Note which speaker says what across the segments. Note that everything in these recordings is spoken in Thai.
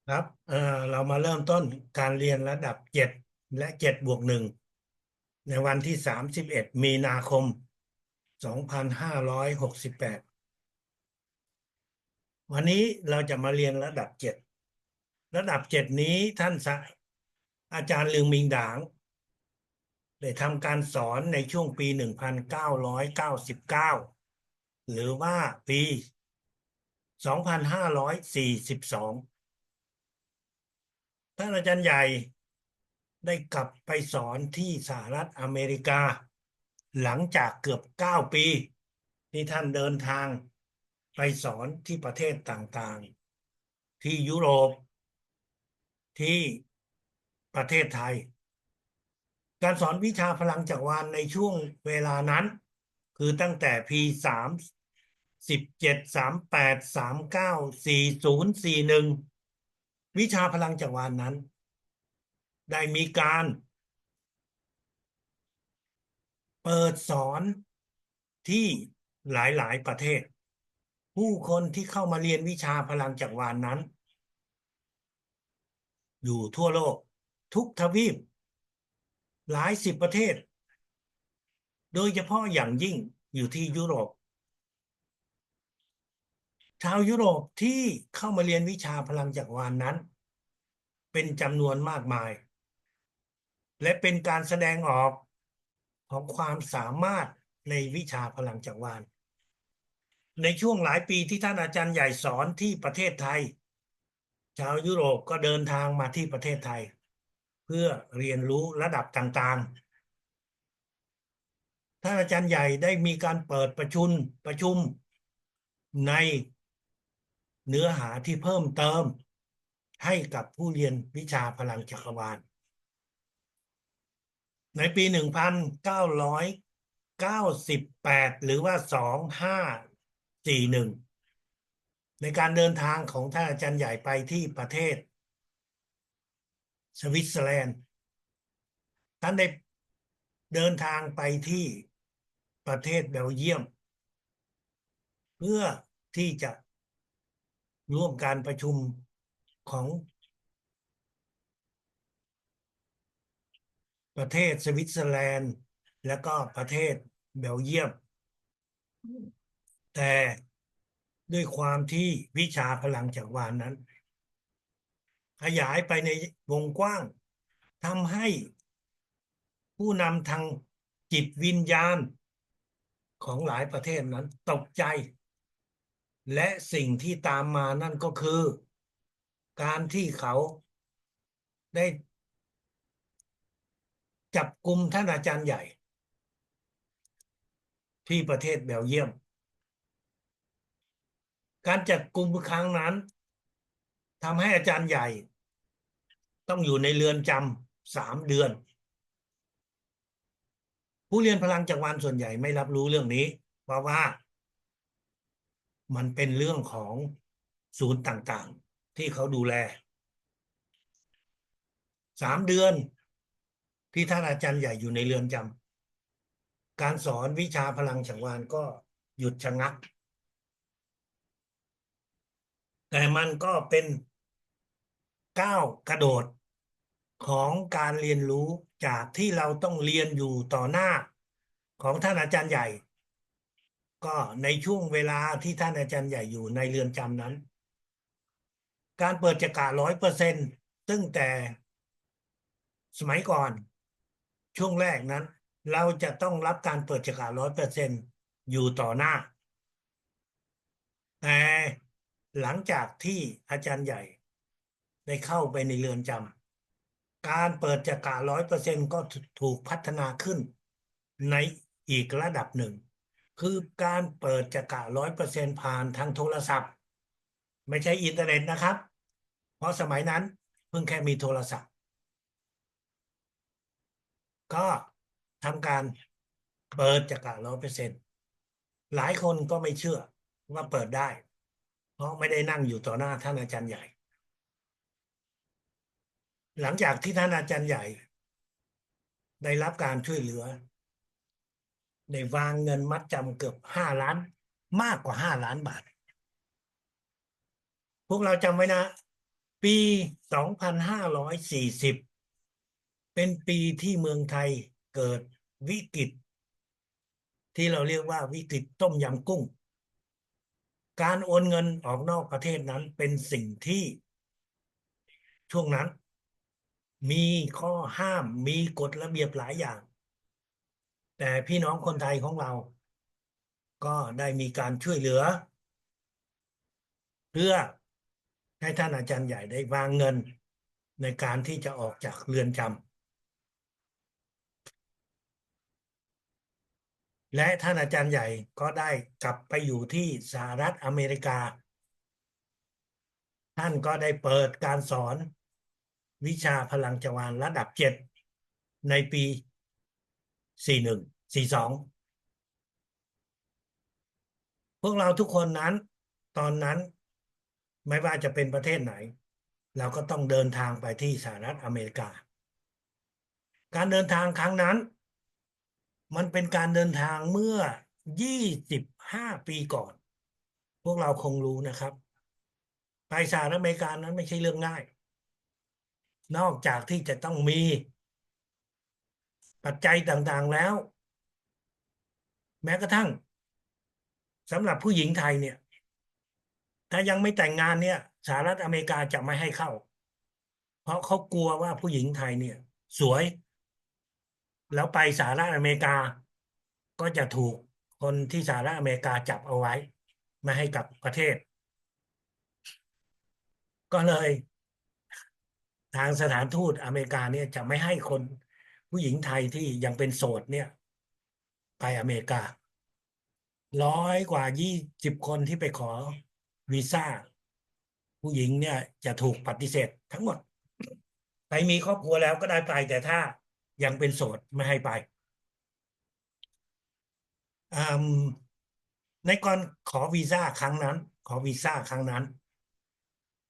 Speaker 1: ครับเรามาเริ่มต้นการเรียนระดับ7และ7+1ในวันที่31 มีนาคม2568วันนี้เราจะมาเรียนระดับเจ็ดระดับเจ็ดนี้ท่านอาจารย์ลือมิงด่างได้ทำการสอนในช่วงปี1999หรือว่าปี2542ท่านอาจารย์ใหญ่ได้กลับไปสอนที่สหรัฐอเมริกาหลังจากเกือบ9 ปีที่ท่านเดินทางไปสอนที่ประเทศต่างๆที่ยุโรปที่ประเทศไทยการสอนวิชาพลังจักรวาลในช่วงเวลานั้นคือตั้งแต่P1738394041วิชาพลังจักรวาลนั้นได้มีการเปิดสอนที่หลายๆประเทศผู้คนที่เข้ามาเรียนวิชาพลังจักรวาลนั้นอยู่ทั่วโลกทุกทวีปหลายสิบประเทศโดยเฉพาะอย่างยิ่งอยู่ที่ยุโรปชาวยุโรปที่เข้ามาเรียนวิชาพลังจักรวาลนั้นเป็นจำนวนมากมายและเป็นการแสดงออกของความสามารถในวิชาพลังจักรวาลในช่วงหลายปีที่ท่านอาจารย์ใหญ่สอนที่ประเทศไทยชาวยุโรปก็เดินทางมาที่ประเทศไทยเพื่อเรียนรู้ระดับต่างๆท่านอาจารย์ใหญ่ได้มีการเปิดประชุมในเนื้อหาที่เพิ่มเติมให้กับผู้เรียนวิชาพลังจักรวาลในปี1998หรือว่า2541ในการเดินทางของท่านอาจารย์ใหญ่ไปที่ประเทศสวิตเซอร์แลนด์ท่านได้เดินทางไปที่ประเทศเบลเยียมเพื่อที่จะร่วมการประชุมของประเทศสวิตเซอร์แลนด์และก็ประเทศเบลเยียมแต่ด้วยความที่วิชาพลังจักรวาลนั้นขยายไปในวงกว้างทำให้ผู้นำทางจิตวิญญาณของหลายประเทศนั้นตกใจและสิ่งที่ตามมานั่นก็คือการที่เขาได้จับกุมท่านอาจารย์ใหญ่ที่ประเทศเบลเยียมการจับกุมครั้งนั้นทำให้อาจารย์ใหญ่ต้องอยู่ในเรือนจำ3 เดือนผู้เรียนพลังจักรวาลส่วนใหญ่ไม่รับรู้เรื่องนี้เพราะว่ามันเป็นเรื่องของศูนย์ต่างๆที่เขาดูแล3 เดือนที่ท่านอาจารย์ใหญ่อยู่ในเรือนจำการสอนวิชาพลังจักรวาลก็หยุดชะงักแต่มันก็เป็นก้าวกระโดดของการเรียนรู้จากที่เราต้องเรียนอยู่ต่อหน้าของท่านอาจารย์ใหญ่ก็ในช่วงเวลาที่ท่านอาจารย์ใหญ่อยู่ในเรือนจำนั้นการเปิดจักระ100%ซึ่งแต่สมัยก่อนช่วงแรกนั้นเราจะต้องรับการเปิดจักระ100%อยู่ต่อหน้าแต่หลังจากที่อาจารย์ใหญ่ได้เข้าไปในเรือนจำการเปิดจักระ100%ก็ถูกพัฒนาขึ้นในอีกระดับหนึ่งคือการเปิดจักระ100%ผ่านทางโทรศัพท์ไม่ใช่อินเทอร์เน็ตนะครับเพราะสมัยนั้นเพิ่งแค่มีโทรศัพท์ก็ทำการเปิดจักระร้อยเปอร์เซ็นต์หลายคนก็ไม่เชื่อว่าเปิดได้เพราะไม่ได้นั่งอยู่ต่อหน้าท่านอาจารย์ใหญ่หลังจากที่ท่านอาจารย์ใหญ่ได้รับการช่วยเหลือได้วางเงินมัดจำเกือบ5 ล้านมากกว่า5 ล้านบาทพวกเราจำไว้นะ ปี2540เป็นปีที่เมืองไทยเกิดวิกฤตที่เราเรียกว่าวิกฤตต้มยำกุ้งการโอนเงินออกนอกประเทศนั้นเป็นสิ่งที่ช่วงนั้นมีข้อห้ามมีกฎระเบียบหลายอย่างแต่พี่น้องคนไทยของเราก็ได้มีการช่วยเหลือเพื่อให้ท่านอาจารย์ใหญ่ได้วางเงินในการที่จะออกจากเรือนจำและท่านอาจารย์ใหญ่ก็ได้กลับไปอยู่ที่สหรัฐอเมริกาท่านก็ได้เปิดการสอนวิชาพลังจักรวาลระดับ7ในปี4142พวกเราทุกคนนั้นตอนนั้นไม่ว่าจะเป็นประเทศไหนเราก็ต้องเดินทางไปที่สหรัฐอเมริกาการเดินทางครั้งนั้นมันเป็นการเดินทางเมื่อ25ปีก่อนพวกเราคงรู้นะครับไปสหรัฐอเมริกานั้นไม่ใช่เรื่องง่ายนอกจากที่จะต้องมีปัจจัยต่างๆแล้วแม้กระทั่งสำหรับผู้หญิงไทยเนี่ยถ้ายังไม่แต่งงานเนี่ยสหรัฐอเมริกาจะไม่ให้เข้าเพราะเขากลัวว่าผู้หญิงไทยเนี่ยสวยแล้วไปสหรัฐอเมริกาก็จะถูกคนที่สหรัฐอเมริกาจับเอาไว้ไม่ให้กลับประเทศก็เลยทางสถานทูตอเมริกาเนี่ยจะไม่ให้คนผู้หญิงไทยที่ยังเป็นโสดเนี่ยไปอเมริกา100 กว่า 20 คนที่ไปขอวีซ่าผู้หญิงเนี่ยจะถูกปฏิเสธทั้งหมดไปมีครอบครัวแล้วก็ได้ไปแต่ถ้ายังเป็นโสดไม่ให้ไปอืมในก่อนขอวีซ่าครั้งนั้นขอวีซ่าครั้งนั้น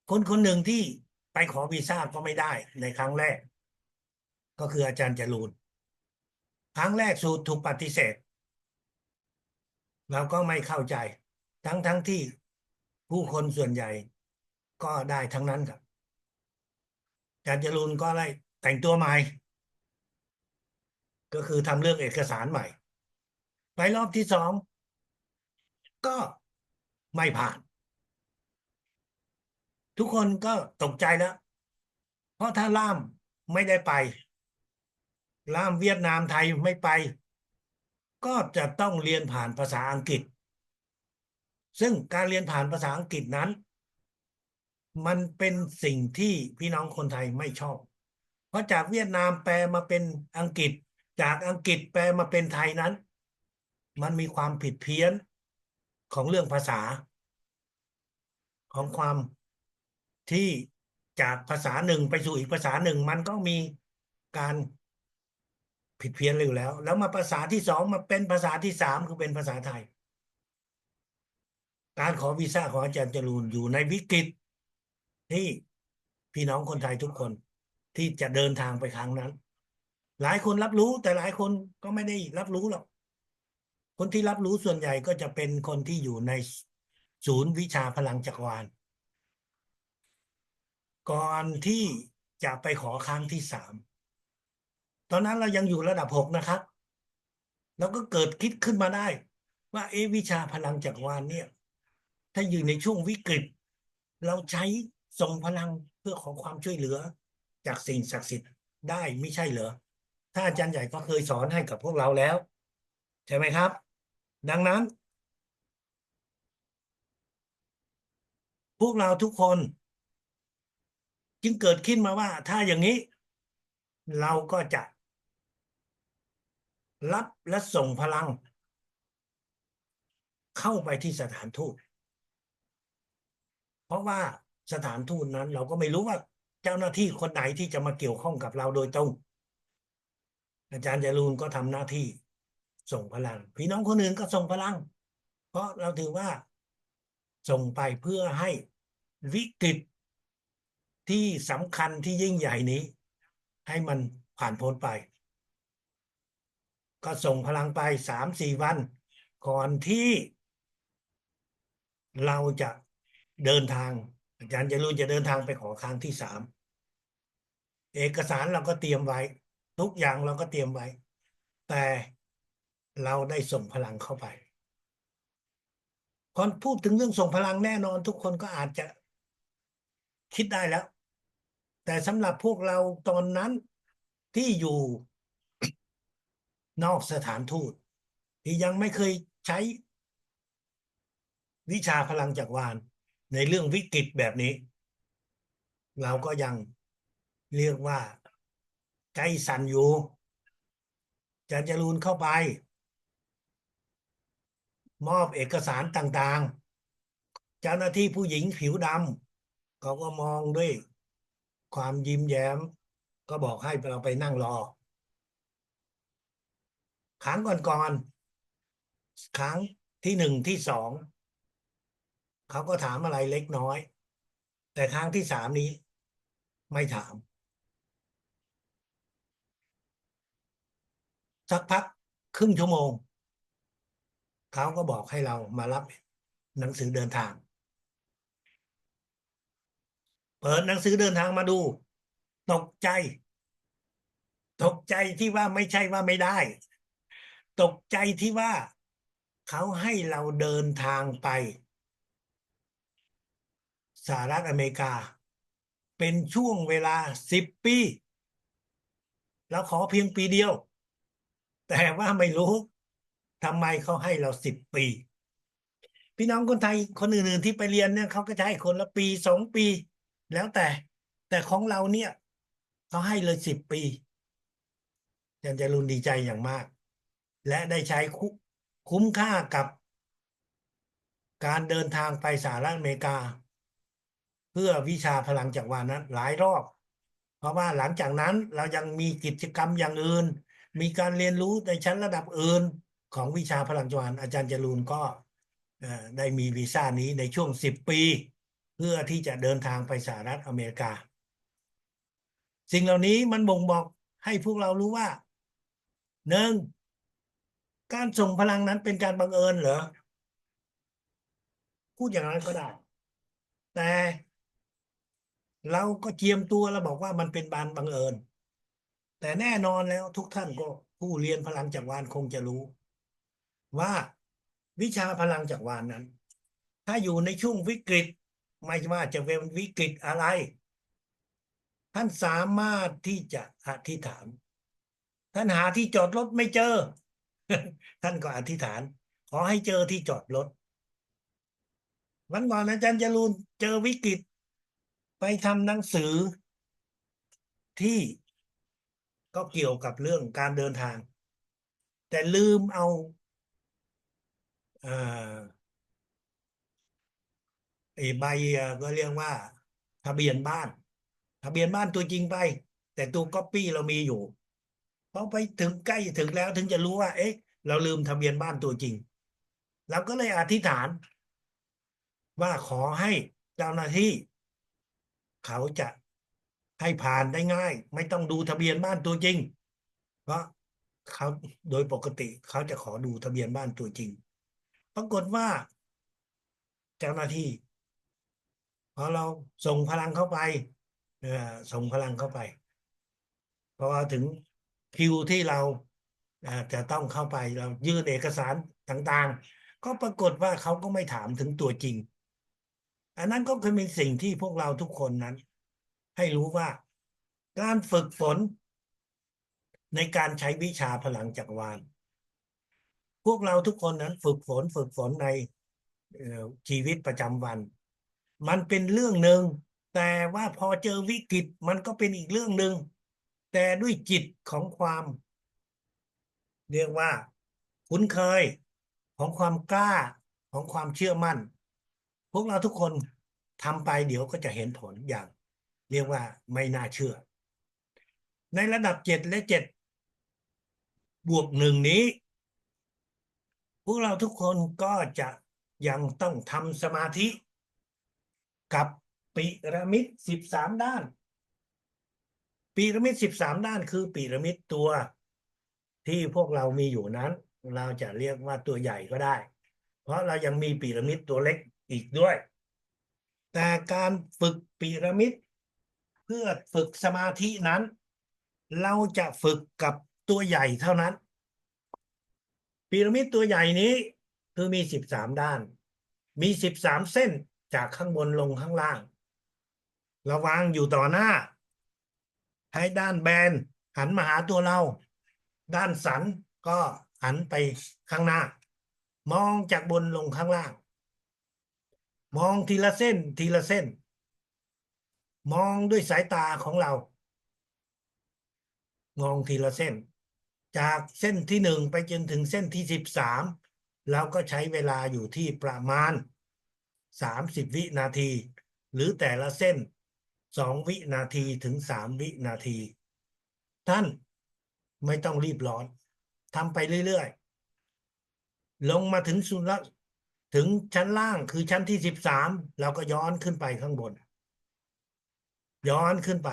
Speaker 1: คนคนหนึ่งที่ไปขอวีซ่าก็ไม่ได้ในครั้งแรกก็คืออาจารย์จรูนครั้งแรกสูตรถูกปฏิเสธเราก็ไม่เข้าใจทั้งที่ผู้คนส่วนใหญ่ก็ได้ทั้งนั้นครับอาจารย์จรูนก็ได้แต่งตัวใหม่ก็คือทำเรื่องเอกสารใหม่ไปรอบที่2ก็ไม่ผ่านทุกคนก็ตกใจแล้วเพราะถ้าล่ามไม่ได้ไปล่ามเวียดนามไทยไม่ไปก็จะต้องเรียนผ่านภาษาอังกฤษซึ่งการเรียนผ่านภาษาอังกฤษนั้นมันเป็นสิ่งที่พี่น้องคนไทยไม่ชอบเพราะจากเวียดนามแปลมาเป็นอังกฤษจากอังกฤษแปลมาเป็นไทยนั้นมันมีความผิดเพี้ยนของเรื่องภาษาของความที่จากภาษาหนึ่งไปสู่อีกภาษาหนึ่งมันก็มีการผิดเพี้ยนอยู่แล้วมาภาษาที่2มาเป็นภาษาที่3คือเป็นภาษาไทยการขอวีซ่าของอาจารย์จรูนอยู่ในวิกฤตที่พี่น้องคนไทยทุกคนที่จะเดินทางไปครั้งนั้นหลายคนรับรู้แต่หลายคนก็ไม่ได้รับรู้หรอกคนที่รับรู้ส่วนใหญ่ก็จะเป็นคนที่อยู่ในศูนย์วิชาพลังจักรวาลก่อนที่จะไปขอครั้งที่3ตอนนั้นเรายังอยู่ระดับ6นะครับแล้วก็เกิดคิดขึ้นมาได้ว่าวิชาพลังจักรวาลเนี่ยถ้าอยู่ในช่วงวิกฤตเราใช้ส่งพลังเพื่อขอความช่วยเหลือจากสิ่งศักดิ์สิทธิ์ได้ไม่ใช่เหรอถ้าอาจารย์ใหญ่ก็เคยสอนให้กับพวกเราแล้วใช่ไหมครับดังนั้นพวกเราทุกคนจึงเกิดขึ้นมาว่าถ้าอย่างนี้เราก็จะรับและส่งพลังเข้าไปที่สถานทูตเพราะว่าสถานทูตนั้นเราก็ไม่รู้ว่าเจ้าหน้าที่คนไหนที่จะมาเกี่ยวข้องกับเราโดยตรงอาจารย์จรูนก็ทำหน้าที่ส่งพลังพี่น้องคนอื่นก็ส่งพลังเพราะเราถือว่าส่งไปเพื่อให้วิกฤตที่สำคัญที่ยิ่งใหญ่นี้ให้มันผ่านพ้นไปก็ส่งพลังไป3-4 วันก่อนที่เราจะเดินทาง อาจารย์จรูนจะเดินทางไปขอครั้งที่3เอกสารเราก็เตรียมไว้ทุกอย่างเราก็เตรียมไว้แต่เราได้ส่งพลังเข้าไปพอพูดถึงเรื่องส่งพลังแน่นอนทุกคนก็อาจจะคิดได้แล้วแต่สำหรับพวกเราตอนนั้นที่อยู่นอกสถานทูตที่ยังไม่เคยใช้วิชาพลังจักรวาลในเรื่องวิกฤตแบบนี้เราก็ยังเรียกว่าใจสั่นอยู่จะจรูนเข้าไปมอบเอกสารต่างๆเจ้าหน้าที่ผู้หญิงผิวดำเขาก็มองด้วยความยิ้มแย้มก็บอกให้เราไปนั่งรอครั้งก่อนๆครั้งที่1ที่2เขาก็ถามอะไรเล็กน้อยแต่ครั้งที่3นี้ไม่ถามสักพักครึ่งชั่วโมงเขาก็บอกให้เรามารับหนังสือเดินทางเปิดหนังสือเดินทางมาดูตกใจตกใจที่ว่าไม่ใช่ว่าไม่ได้ตกใจที่ว่าเขาให้เราเดินทางไปสหรัฐอเมริกาเป็นช่วงเวลา10 ปีเราขอเพียงปีเดียวแต่ว่าไม่รู้ทำไมเขาให้เรา10 ปีพี่น้องคนไทยคนอื่นๆที่ไปเรียนเนี่ยเขาก็จะให้คนละปี2 ปีแล้วแต่ของเราเนี่ยเขาให้เลย10 ปีอาจารย์จรุนดีใจอย่างมากและได้ใช้คุ้มค่ากับการเดินทางไปสหรัฐอเมริกาเพื่อวิชาพลังจักรวาลนั้นหลายรอบเพราะว่าหลังจากนั้นเรายังมีกิจกรรมอย่างอื่นมีการเรียนรู้ในชั้นระดับอื่นของวิชาพลังจักรวาลอาจารย์จรูนก็ได้มีวีซ่านี้ในช่วง10 ปีเพื่อที่จะเดินทางไปสหรัฐอเมริกาสิ่งเหล่านี้มันบ่งบอกให้พวกเรารู้ว่า1การส่งพลังนั้นเป็นการบังเอิญเหรอพูดอย่างนั้นก็ได้แต่เราก็เจียมตัวแล้วบอกว่ามันเป็นบานบังเอิญแต่แน่นอนแล้วทุกท่านก็ผู้เรียนพลังจักรวาลคงจะรู้ว่าวิชาพลังจักรวาลนั้นถ้าอยู่ในช่วงวิกฤตไม่ว่าจะเป็นวิกฤตอะไรท่านสามารถที่จะอธิษฐานท่านหาที่จอดรถไม่เจอท่านก็อธิษฐานขอให้เจอที่จอดรถวันก่อนอาจารย์จรูนเจอวิกฤตไปทำหนังสือที่ก็เกี่ยวกับเรื่องการเดินทางแต่ลืมเอาเอ่อไอ้ใบก็เรียกว่าทะเบียนบ้านทะเบียนบ้านตัวจริงไปแต่ตัวก๊อปปี้เรามีอยู่พอไปถึงใกล้ถึงแล้วถึงจะรู้ว่าเอ๊ะเราลืมทะเบียนบ้านตัวจริงเราก็เลยอธิษฐานว่าขอให้เจ้าหน้าที่เขาจะให้ผ่านได้ง่ายไม่ต้องดูทะเบียนบ้านตัวจริงเพราะเขาโดยปกติเขาจะขอดูทะเบียนบ้านตัวจริงปรากฏว่าเจ้าหน้าที่พอเราส่งพลังเข้าไปเอ่อส่งพลังเข้าไปพอถึงคิวที่เราจะต้องเข้าไปเรายื่นเอกสารต่างๆก็ปรากฏว่าเขาก็ไม่ถามถึงตัวจริงอันนั้นก็คือเป็นสิ่งที่พวกเราทุกคนนั้นให้รู้ว่าการฝึกฝนในการใช้วิชาพลังจักรวาลพวกเราทุกคนนั้นฝึกฝนในชีวิตประจำวันมันเป็นเรื่องหนึ่งแต่ว่าพอเจอวิกฤตมันก็เป็นอีกเรื่องหนึ่งแต่ด้วยจิตของความเรียกว่าคุ้นเคยของความกล้าของความเชื่อมั่นพวกเราทุกคนทำไปเดี๋ยวก็จะเห็นผลอย่างเรียกว่าไม่น่าเชื่อในระดับ7 และ 7+1นี้พวกเราทุกคนก็จะยังต้องทำสมาธิกับปิรามิด13 ด้านพีระมิด13 ด้านคือพีระมิดตัวที่พวกเรามีอยู่นั้นเราจะเรียกว่าตัวใหญ่ก็ได้เพราะเรายังมีพีระมิดตัวเล็กอีกด้วย แต่การฝึกพีระมิดเพื่อฝึกสมาธินั้น เราจะฝึกกับตัวใหญ่เท่านั้นพีระมิดตัวใหญ่นี้คือมี13 ด้านมี13 เส้นจากข้างบนลงข้างล่างระวางอยู่ต่อหน้าให้ด้านแบนหันมาหาตัวเราด้านสันก็หันไปข้างหน้ามองจากบนลงข้างล่างมองทีละเส้นทีละเส้นมองด้วยสายตาของเรามองทีละเส้นจากเส้นที่1ไปจนถึงเส้นที่13เราก็ใช้เวลาอยู่ที่ประมาณ30วินาทีหรือแต่ละเส้น2วินาทีถึง3วินาทีท่านไม่ต้องรีบร้อนทำไปเรื่อยๆลงมาถึงถึงชั้นล่างคือชั้นที่13เราก็ย้อนขึ้นไปข้างบนย้อนขึ้นไป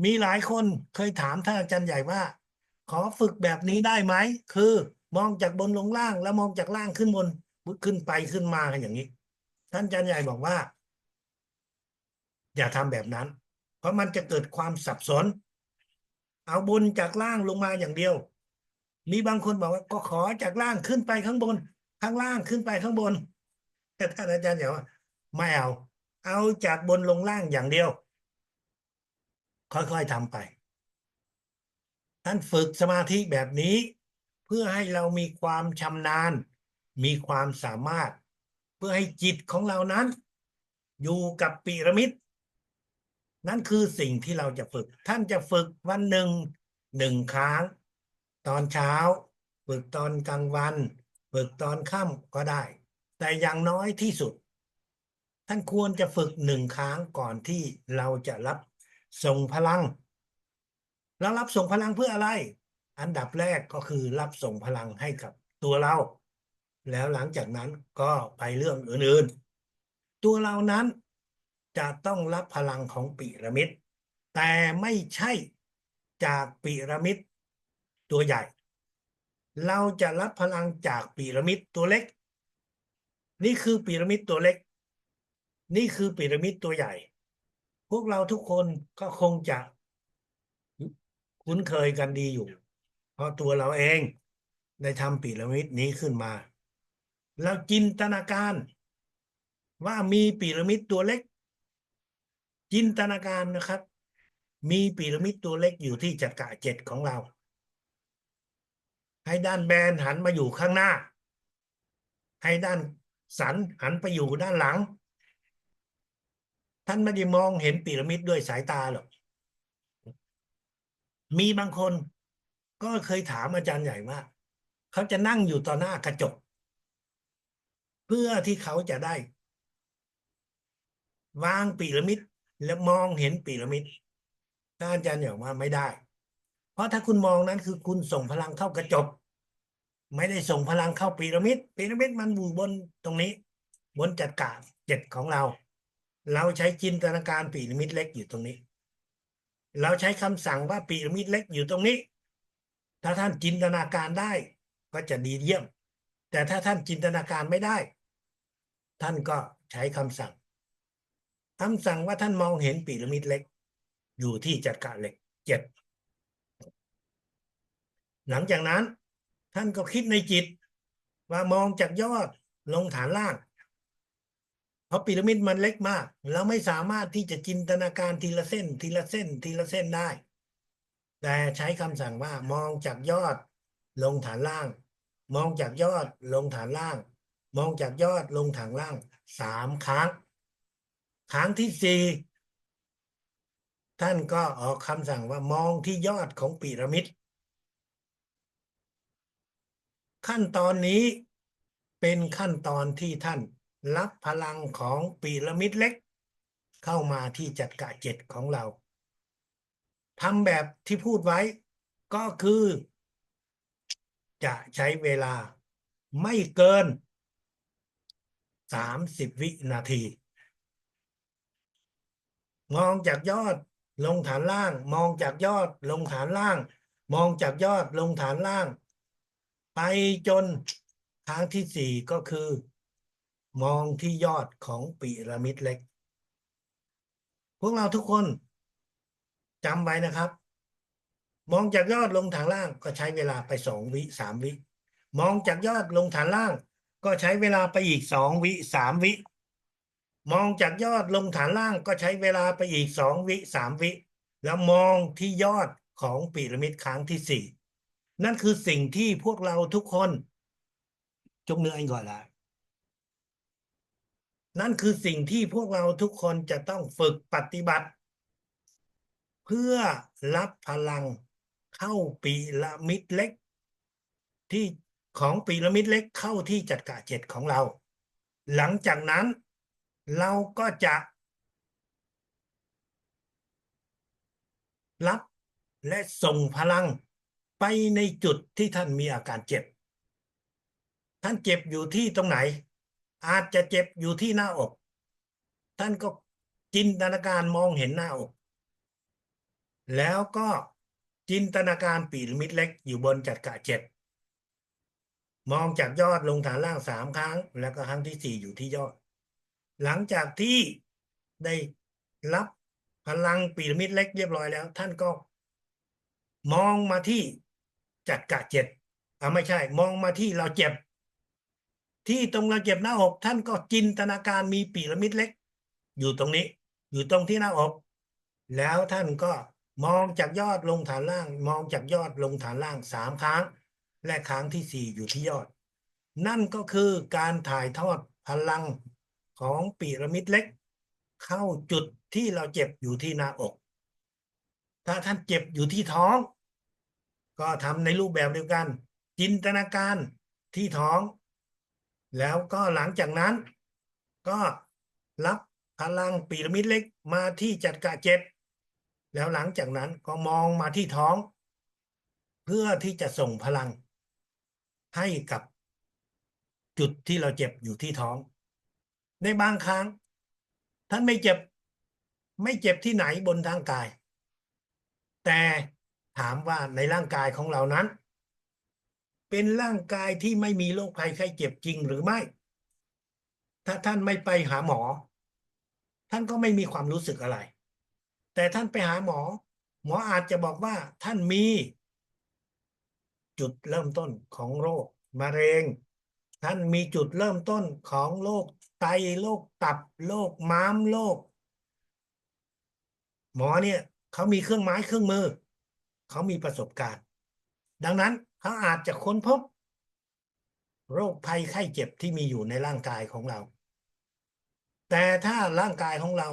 Speaker 1: มีหลายคนเคยถามท่านอาจารย์ใหญ่ว่าขอฝึกแบบนี้ได้ไหมคือมองจากบนลงล่างแล้วมองจากล่างขึ้นบนขึ้นไปขึ้นมาอย่างนี้ท่านอาจารย์ใหญ่บอกว่าอย่าทำแบบนั้นเพราะมันจะเกิดความสับสนเอาบนจากล่างลงมาอย่างเดียวมีบางคนบอกว่าก็ขอจากล่างขึ้นไปข้างบนข้างล่างขึ้นไปข้างบนแต่ท่านอาจารย์บอกว่าไม่เอาจากบนลงล่างอย่างเดียวค่อยๆทำไป ท่านฝึกสมาธิแบบนี้เพื่อให้เรามีความชำนาญมีความสามารถเพื่อให้จิตของเรานั้นอยู่กับพีระมิดนั่นคือสิ่งที่เราจะฝึกท่านจะฝึกวันหนึ่ง1 ครั้งตอนเช้าฝึกตอนกลางวันฝึกตอนค่ำก็ได้แต่อย่างน้อยที่สุดท่านควรจะฝึก1 ครั้งก่อนที่เราจะรับส่งพลังแล้วรับส่งพลังเพื่ออะไรอันดับแรกก็คือรับส่งพลังให้กับตัวเราแล้วหลังจากนั้นก็ไปเรื่องอื่นๆตัวเรานั้นจะต้องรับพลังของพีระมิดแต่ไม่ใช่จากพีระมิดตัวใหญ่เราจะรับพลังจากพีระมิดตัวเล็กนี่คือพีระมิดตัวเล็กนี่คือพีระมิดตัวใหญ่พวกเราทุกคนก็คงจะคุ้นเคยกันดีอยู่เพราะตัวเราเองได้ทำพีระมิดนี้ขึ้นมาเราจินตนาการว่ามีพีระมิดตัวเล็กจินตนาการนะครับมีพีระมิดตัวเล็กอยู่ที่จักระ7ของเราให้ด้านแบนหันมาอยู่ข้างหน้าให้ด้านสันหันไปอยู่ด้านหลังท่านไม่ได้มองเห็นพีระมิดด้วยสายตาหรอกมีบางคนก็เคยถามอาจารย์ใหญ่ว่าเขาจะนั่งอยู่ต่อหน้ากระจกเพื่อที่เขาจะได้วางพีระมิดและมองเห็นพีระมิดท่านอาจารย์บอกว่าไม่ได้เพราะถ้าคุณมองนั้นคือคุณส่งพลังเข้ากระจกไม่ได้ส่งพลังเข้าพีระมิดพีระมิดมันอยู่บนตรงนี้บนจักระ7ของเราเราใช้จินตนาการพีระมิดเล็กอยู่ตรงนี้เราใช้คำสั่งว่าพีระมิดเล็กอยู่ตรงนี้ถ้าท่านจินตนาการได้ก็จะดีเยี่ยมแต่ถ้าท่านจินตนาการไม่ได้ท่านก็ใช้คำสั่งว่าท่านมองเห็นพีระมิดเล็กอยู่ที่จักระเหล็ก7หลังจากนั้นท่านก็คิดในจิตว่ามองจากยอดลงฐานล่างเพราะพีระมิดมันเล็กมากเราไม่สามารถที่จะจินตนาการทีละเส้นทีละเส้นทีละเส้นได้แต่ใช้คำสั่งว่ามองจากยอดลงฐานล่างมองจากยอดลงฐานล่างมองจากยอดลงฐานล่าง3 ครั้งครั้งที่4ท่านก็ออกคำสั่งว่ามองที่ยอดของพีระมิดขั้นตอนนี้เป็นขั้นตอนที่ท่านรับพลังของพีระมิดเล็กเข้ามาที่จักระ7ของเราทำแบบที่พูดไว้ก็คือจะใช้เวลาไม่เกิน30วินาทีมองจากยอดลงฐานล่างมองจากยอดลงฐานล่างมองจากยอดลงฐานล่างไปจนครั้งที่4ก็คือ มองที่ยอดของพีระมิดเล็กพวกเราทุกคนจำไว้นะครับ มองจากยอดลงฐานล่างก็ใช้เวลาไป2 วิ 3 วิมองจากยอดลงฐานล่างก็ใช้เวลาไปอีก2 วิ 3 วิมองจากยอดลงฐานล่างก็ใช้เวลาไปอีก2 วิ 3 วิแล้วมองที่ยอดของพีระมิดครั้งที่สี่นั่นคือสิ่งที่พวกเราทุกคนจงนึกอันก่อนละนั่นคือสิ่งที่พวกเราทุกคนจะต้องฝึกปฏิบัติเพื่อรับพลังเข้าพีระมิดเล็ก ที่ของพีระมิดเล็กเข้าที่จักระเจ็ดของเรา หลังจากนั้นเราก็จะรับและส่งพลังไปในจุดที่ท่านมีอาการเจ็บ ท่านเจ็บอยู่ที่ตรงไหน อาจจะเจ็บอยู่ที่หน้าอก ท่านก็จินตนาการมองเห็นหน้าอก แล้วก็จินตนาการพีระมิดเล็กอยู่บนจักระเจ็ด มองจากยอดลงฐานล่าง3 ครั้งแล้วก็ครั้งที่สี่อยู่ที่ยอดหลังจากที่ได้รับพลังพีระมิดเล็กเรียบร้อยแล้วท่านก็มองมาที่จักระเจ็ดไม่ใช่มองมาที่เราเจ็บที่ตรงเราเจ็บหน้าอกท่านก็จินตนาการมีพีระมิดเล็กอยู่ตรงนี้อยู่ตรงที่หน้าอกแล้วท่านก็มองจากยอดลงฐานล่างมองจากยอดลงฐานล่าง3 ครั้งและครั้งที่สี่อยู่ที่ยอด นั่นก็คือการถ่ายทอดพลังของพีระมิดเล็กเข้าจุดที่เราเจ็บอยู่ที่หน้าอก ถ้าท่านเจ็บอยู่ที่ท้องก็ทำในรูปแบบเดียวกันจินตนาการที่ท้องแล้วก็หลังจากนั้นก็รับพลังพีระมิดเล็กมาที่จักระเจ็ดแล้วหลังจากนั้นก็มองมาที่ท้องเพื่อที่จะส่งพลังให้กับจุดที่เราเจ็บอยู่ที่ท้อง ในบางครั้งท่านไม่เจ็บที่ไหนบนร่างกายแต่ถามว่าในร่างกายของเรานั้นเป็นร่างกายที่ไม่มีโรคภัยไข้เจ็บจริงหรือไม่ถ้าท่านไม่ไปหาหมอท่านก็ไม่มีความรู้สึกอะไรแต่ท่านไปหาหมอหมออาจจะบอกว่าท่านมีจุดเริ่มต้นของโรคมะเร็งท่านมีจุดเริ่มต้นของโรคไตโรคตับโรคม้ามโรค หมอเนี่ยเขามีเครื่องไม้เครื่องมือเขามีประสบการณ์ดังนั้นเขาอาจจะค้นพบโรคภัยไข้เจ็บที่มีอยู่ในร่างกายของเราแต่ถ้าร่างกายของเรา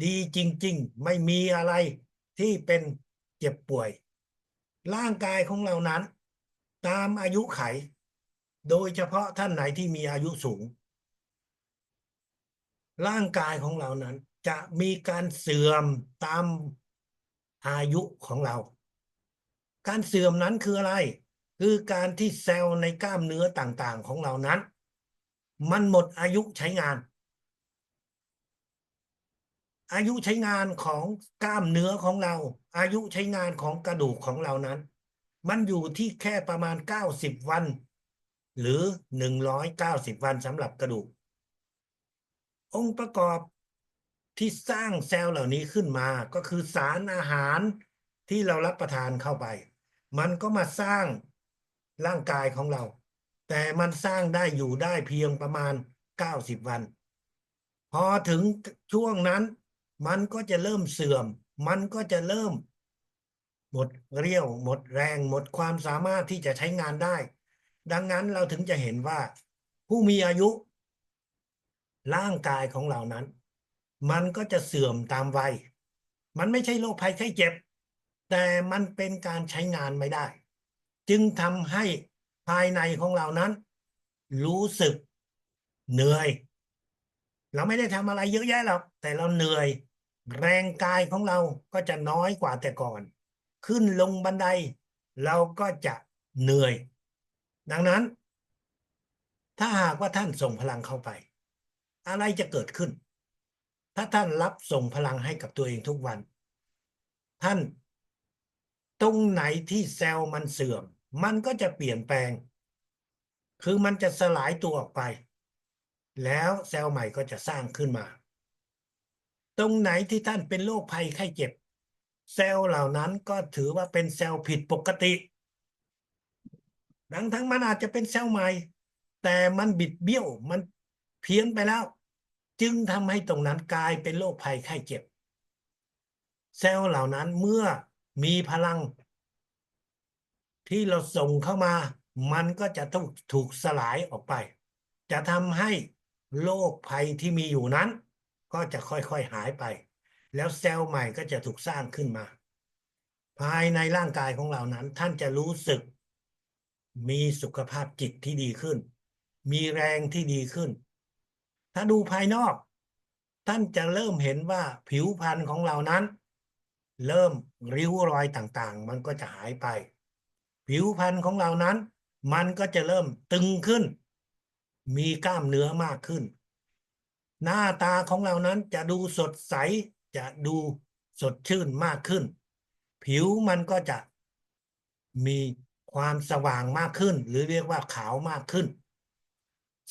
Speaker 1: ดีจริงๆไม่มีอะไรที่เป็นเจ็บป่วยร่างกายของเรานั้นตามอายุไขโดยเฉพาะท่านไหนที่มีอายุสูงร่างกายของเรานั้นจะมีการเสื่อมตามอายุของเรา การเสื่อมนั้นคืออะไร คือการที่เซลล์ในกล้ามเนื้อต่างๆของเรานั้นมันหมดอายุใช้งาน อายุใช้งานของกล้ามเนื้อของเรา อายุใช้งานของกระดูกของเรานั้น มันอยู่ที่แค่ประมาณ90 วันหรือ190 วันสำหรับกระดูก องค์ประกอบที่สร้างเซลล์เหล่านี้ขึ้นมาก็คือสารอาหารที่เรารับประทานเข้าไป มันก็มาสร้างร่างกายของเรา แต่มันสร้างได้อยู่ได้เพียงประมาณ90 วันพอถึงช่วงนั้นมันก็จะเริ่มเสื่อมมันก็จะเริ่มหมดเรี่ยวหมดแรงหมดความสามารถที่จะใช้งานได้ดังนั้นเราถึงจะเห็นว่าผู้มีอายุ ร่างกายของเรานั้นมันก็จะเสื่อมตามวัยมันไม่ใช่โรคภัยไข้เจ็บแต่มันเป็นการใช้งานไม่ได้จึงทำให้ภายในของเรานั้นรู้สึกเหนื่อยเราไม่ได้ทำอะไรเยอะแยะหรอกแต่เราเหนื่อยแรงกายของเราก็จะน้อยกว่าแต่ก่อนขึ้นลงบันไดเราก็จะเหนื่อยดังนั้นถ้าหากว่าท่านส่งพลังเข้าไปอะไรจะเกิดขึ้น ถ้าท่านรับส่งพลังให้กับตัวเองทุกวันท่านตรงไหนที่เซลล์มันเสื่อมมันก็จะเปลี่ยนแปลงคือมันจะสลายตัวออกไป แล้วเซลล์ใหม่ก็จะสร้างขึ้นมาตรงไหนที่ท่านเป็นโรคภัยไข้เจ็บเซลล์เหล่านั้นก็ถือว่าเป็นเซลล์ผิดปกติทั้งมันอาจจะเป็นเซลล์ใหม่แต่มันบิดเบี้ยวมันเพี้ยนไปแล้วจึงทำให้ตรงนั้นกลายเป็นโรคภัยไข้เจ็บเซลล์เหล่านั้นเมื่อมีพลังที่เราส่งเข้ามามันก็จะต้องถูกสลายออกไปจะทำให้โรคภัยที่มีอยู่นั้นก็จะค่อยๆหายไปแล้วเซลล์ใหม่ก็จะถูกสร้างขึ้นมาภายในร่างกายของเรานั้นท่านจะรู้สึกมีสุขภาพจิตที่ดีขึ้นมีแรงที่ดีขึ้นถ้าดูภายนอกท่านจะเริ่มเห็นว่าผิวพรรณของเรานั้นเริ่มริ้วรอยต่างๆมันก็จะหายไปผิวพรรณของเรานั้นมันก็จะเริ่มตึงขึ้นมีกล้ามเนื้อมากขึ้นหน้าตาของเรานั้นจะดูสดใสจะดูสดชื่นมากขึ้นผิวมันก็จะมีความสว่างมากขึ้นหรือเรียกว่าขาวมากขึ้น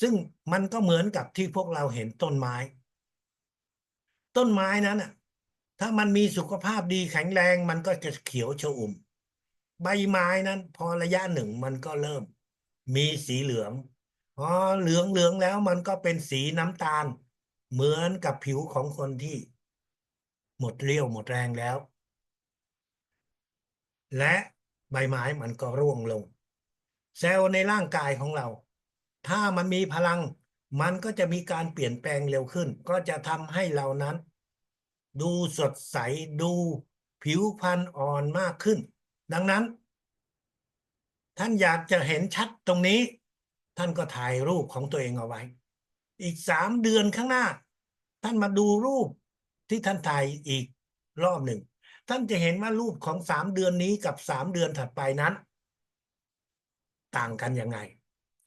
Speaker 1: ซึ่งมันก็เหมือนกับที่พวกเราเห็นต้นไม้นั้นอ่ะถ้ามันมีสุขภาพดีแข็งแรงมันก็จะเขียวชอุ่มใบไม้นั้นพอระยะหนึ่งมันก็เริ่มมีสีเหลืองพอเหลืองแล้วมันก็เป็นสีน้ำตาลเหมือนกับผิวของคนที่หมดเรี่ยวหมดแรงแล้วและใบไม้มันก็ร่วงลงเซลล์ในร่างกายของเราถ้ามันมีพลังมันก็จะมีการเปลี่ยนแปลงเร็วขึ้นก็จะทำให้เรานั้นดูสดใสดูผิวพรรณอ่อนมากขึ้นดังนั้นท่านอยากจะเห็นชัดตรงนี้ท่านก็ถ่ายรูปของตัวเองเอาไว้อีก3 เดือนข้างหน้าท่านมาดูรูปที่ท่านถ่ายอีกรอบหนึ่งท่านจะเห็นว่ารูปของ3 เดือนนี้กับ3 เดือนถัดไปนั้นต่างกันยังไง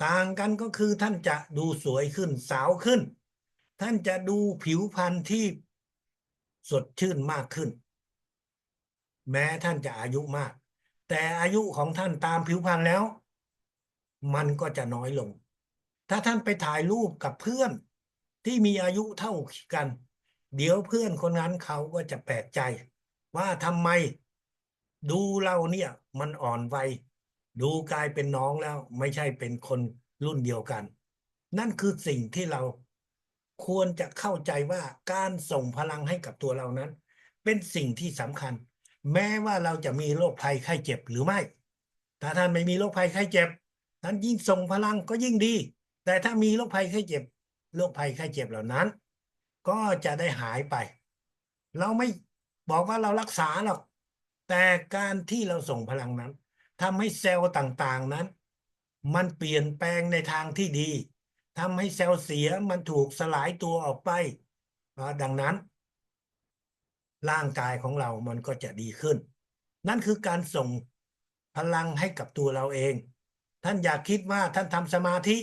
Speaker 1: ต่างกันก็คือท่านจะดูสวยขึ้นสาวขึ้นท่านจะดูผิวพรรณที่สดชื่นมากขึ้นแม้ท่านจะอายุมากแต่อายุของท่านตามผิวพรรณแล้วมันก็จะน้อยลงถ้าท่านไปถ่ายรูปกับเพื่อนที่มีอายุเท่ากันเดี๋ยวเพื่อนคนนั้นเขาก็จะแปลกใจว่าทำไมดูเราเนี่ยมันอ่อนวัยดูกลายเป็นน้องแล้วไม่ใช่เป็นคนรุ่นเดียวกันนั่นคือสิ่งที่เราควรจะเข้าใจว่าการส่งพลังให้กับตัวเรานั้นเป็นสิ่งที่สำคัญแม้ว่าเราจะมีโรคภัยไข้เจ็บหรือไม่ถ้าท่านไม่มีโรคภัยไข้เจ็บท่านยิ่งส่งพลังก็ยิ่งดีแต่ถ้ามีโรคภัยไข้เจ็บโรคภัยไข้เจ็บเหล่านั้นก็จะได้หายไปเราไม่บอกว่าเรารักษาหรอกแต่การที่เราส่งพลังนั้นทำให้เซลล์ต่างๆนั้นมันเปลี่ยนแปลงในทางที่ดีทำให้เซลล์เสียมันถูกสลายตัวออกไปดังนั้นร่างกายของเรามันก็จะดีขึ้นนั่นคือการส่งพลังให้กับตัวเราเองท่านอย่าคิดว่าท่านทำสมาธิ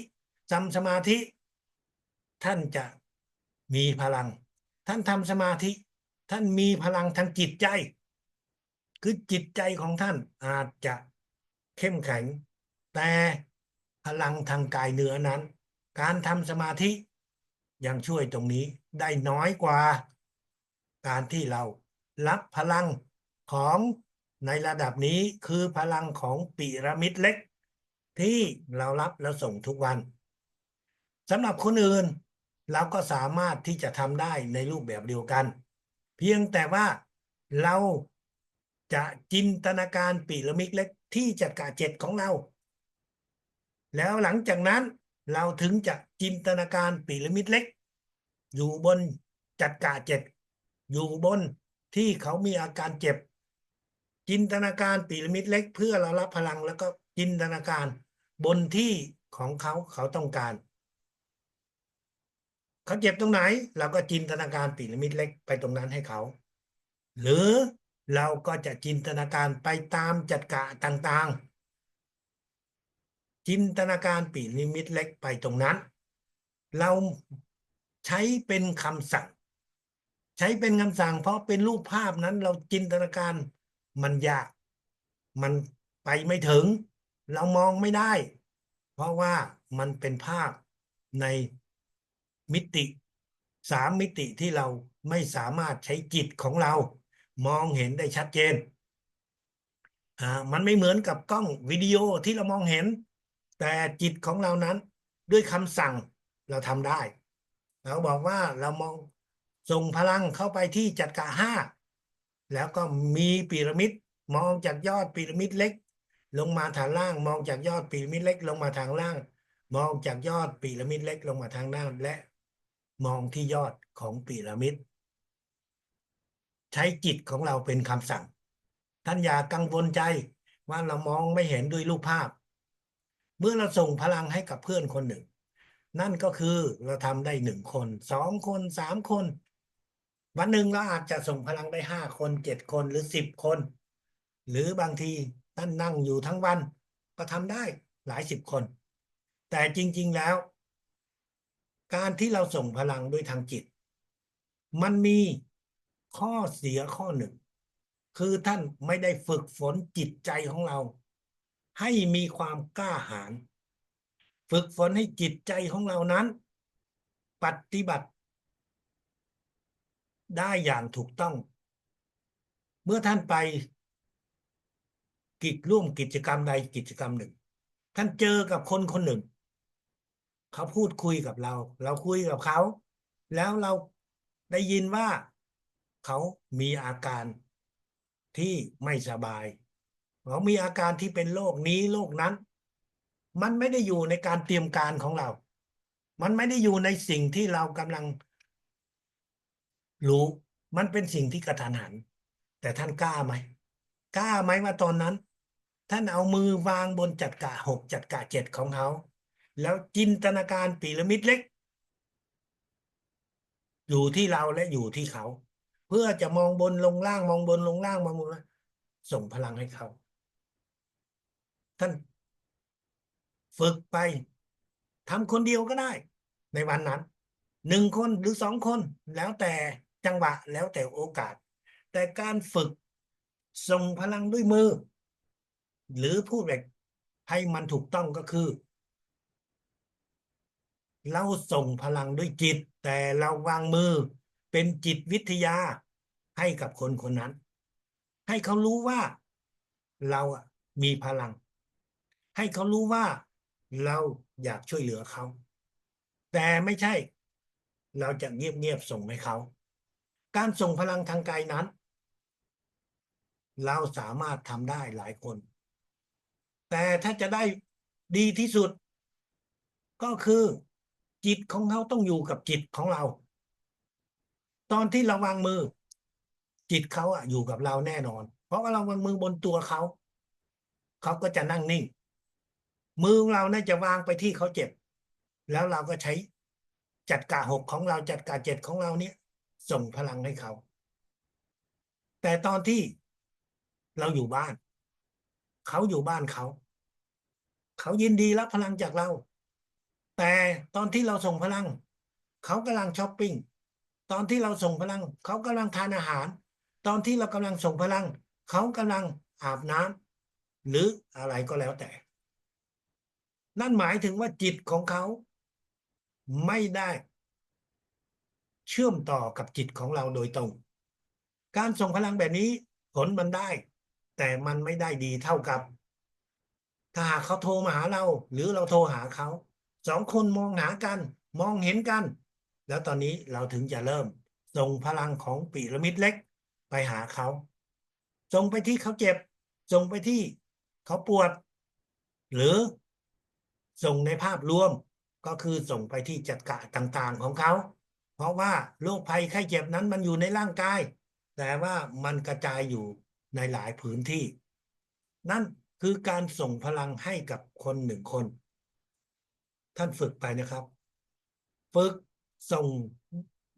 Speaker 1: ท่านจะมีพลังท่านทำสมาธิท่านมีพลังทางจิตใจคือจิตใจของท่านอาจจะเข้มแข็งแต่พลังทางกายเนื้อนั้นการทำสมาธิยังช่วยตรงนี้ได้น้อยกว่าการที่เรารับพลังของในระดับนี้คือพลังของพีระมิดเล็กที่เรารับแล้วส่งทุกวันสำหรับคนอื่นเราก็สามารถที่จะทำได้ในรูปแบบเดียวกันเพียงแต่ว่าเราจะจินตนาการพีระมิดเล็กที่จักระเจ็ดของเราแล้วหลังจากนั้นเราถึงจะจินตนาการพีระมิดเล็กอยู่บนจักระเจ็ดอยู่บนที่เขามีอาการเจ็บจินตนาการพีระมิดเล็กเพื่อเรารับพลังแล้วก็จินตนาการบนที่ของเขาต้องการเขาเจ็บตรงไหนเราก็จินตนาการพีระมิดเล็กไปตรงนั้นให้เขาหรือเราก็จะจินตนาการไปตามจักระต่างๆจินตนาการปีนิมิตเล็กไปตรงนั้นเราใช้เป็นคำสั่งใช้เป็นคำสั่งเพราะเป็นรูปภาพนั้นเราจินตนาการมันยากมันไปไม่ถึงเรามองไม่ได้เพราะว่ามันเป็นภาพใน มิติ3 มิติที่เราไม่สามารถใช้จิตของเรามองเห็นได้ชัดเจนมันไม่เหมือนกับกล้องวิดีโอที่เรามองเห็นแต่จิตของเรานั้นด้วยคำสั่งเราทำได้เราบอกว่าเรามองส่งพลังเข้าไปที่จักระ5แล้วก็มีพีระมิดมองจากยอดพีระมิดเล็กลงมาทางล่างมองจากยอดพีระมิดเล็กลงมาทางล่างมองจากยอดพีระมิดเล็กลงมาทางล่างและมองที่ยอดของพีระมิดใช้จิตของเราเป็นคำสั่งท่านอย่ากังวลใจว่าเรามองไม่เห็นด้วยรูปภาพเมื่อเราส่งพลังให้กับเพื่อนคนหนึ่งนั่นก็คือเราทำได้1 คน2 คน3 คนวันหนึ่งเราอาจจะส่งพลังได้5 คน7 คนหรือ10 คนหรือบางทีท่านนั่งอยู่ทั้งวันก็ทำได้หลาย10 คนแต่จริงๆแล้วการที่เราส่งพลังด้วยทางจิตมันมีข้อเสียข้อหนึ่งคือท่านไม่ได้ฝึกฝนจิตใจของเราให้มีความกล้าหาญฝึกฝนให้จิตใจของเรานั้นปฏิบัติได้อย่างถูกต้องเมื่อท่านไปร่วมกิจกรรมใดกิจกรรมหนึ่งท่านเจอกับคนคนหนึ่งเขาพูดคุยกับเราเราคุยกับเขาแล้วเราได้ยินว่าเขามีอาการที่ไม่สบายเขามีอาการที่เป็นโรคนี้โรคนั้นมันไม่ได้อยู่ในการเตรียมการของเรามันไม่ได้อยู่ในสิ่งที่เรากำลังรู้มันเป็นสิ่งที่กระทันหันแต่ท่านกล้าไหมกล้าไหมว่าตอนนั้นท่านเอามือวางบนจักระ6จักระ7ของเขาแล้วจินตนาการพีระมิดเล็กอยู่ที่เราและอยู่ที่เขาเพื่อจะมองบนลงล่างมองบนลงล่างมองบนส่งพลังให้เขาท่านฝึกไปทำคนเดียวก็ได้ในวันนั้น1 คนหรือ2 คนแล้วแต่จังหวะแล้วแต่โอกาสแต่การฝึกส่งพลังด้วยมือหรือพูดแบบให้มันถูกต้องก็คือเราส่งพลังด้วยจิตแต่เราวางมือเป็นจิตวิทยาให้กับคนคนนั้นให้เขารู้ว่าเราอะมีพลังให้เขารู้ว่าเราอยากช่วยเหลือเขาแต่ไม่ใช่เราจะเงียบๆส่งให้เขาการส่งพลังทางกายนั้นเราสามารถทำได้หลายคนแต่ถ้าจะได้ดีที่สุดก็คือจิตของเขาต้องอยู่กับจิตของเราตอนที่เราวางมือจิตเขาอะอยู่กับเราแน่นอนเพราะว่าเราวางมือบนตัวเขาเขาก็จะนั่งนิ่งมือของเราน่าจะวางไปที่เขาเจ็บแล้วเราก็ใช้จัดกะ6ของเราจัดกะ7ของเราเนี่ยส่งพลังให้เขาแต่ตอนที่เราอยู่บ้านเขาอยู่บ้านเขายินดีรับพลังจากเราแต่ตอนที่เราส่งพลังเขากำลังช้อปปิ้งตอนที่เราส่งพลังเขากำลังทานอาหารตอนที่เรากำลังส่งพลังเขากำลังอาบน้ำหรืออะไรก็แล้วแต่นั่นหมายถึงว่าจิตของเขาไม่ได้เชื่อมต่อกับจิตของเราโดยตรงการส่งพลังแบบนี้ผลมันได้แต่มันไม่ได้ดีเท่ากับถ้าหากเขาโทรมาหาเราหรือเราโทรหาเขา2 คนมองหากันมองเห็นกันแล้วตอนนี้เราถึงจะเริ่มส่งพลังของพีระมิดเล็กไปหาเขาส่งไปที่เขาเจ็บส่งไปที่เขาปวดหรือส่งในภาพรวมก็คือส่งไปที่จักระต่างๆของเขาเพราะว่าโรคภัยไข้เจ็บนั้นมันอยู่ในร่างกายแต่ว่ามันกระจายอยู่ในหลายพื้นที่นั่นคือการส่งพลังให้กับคน1 คนท่านฝึกไปนะครับฝึกส่ง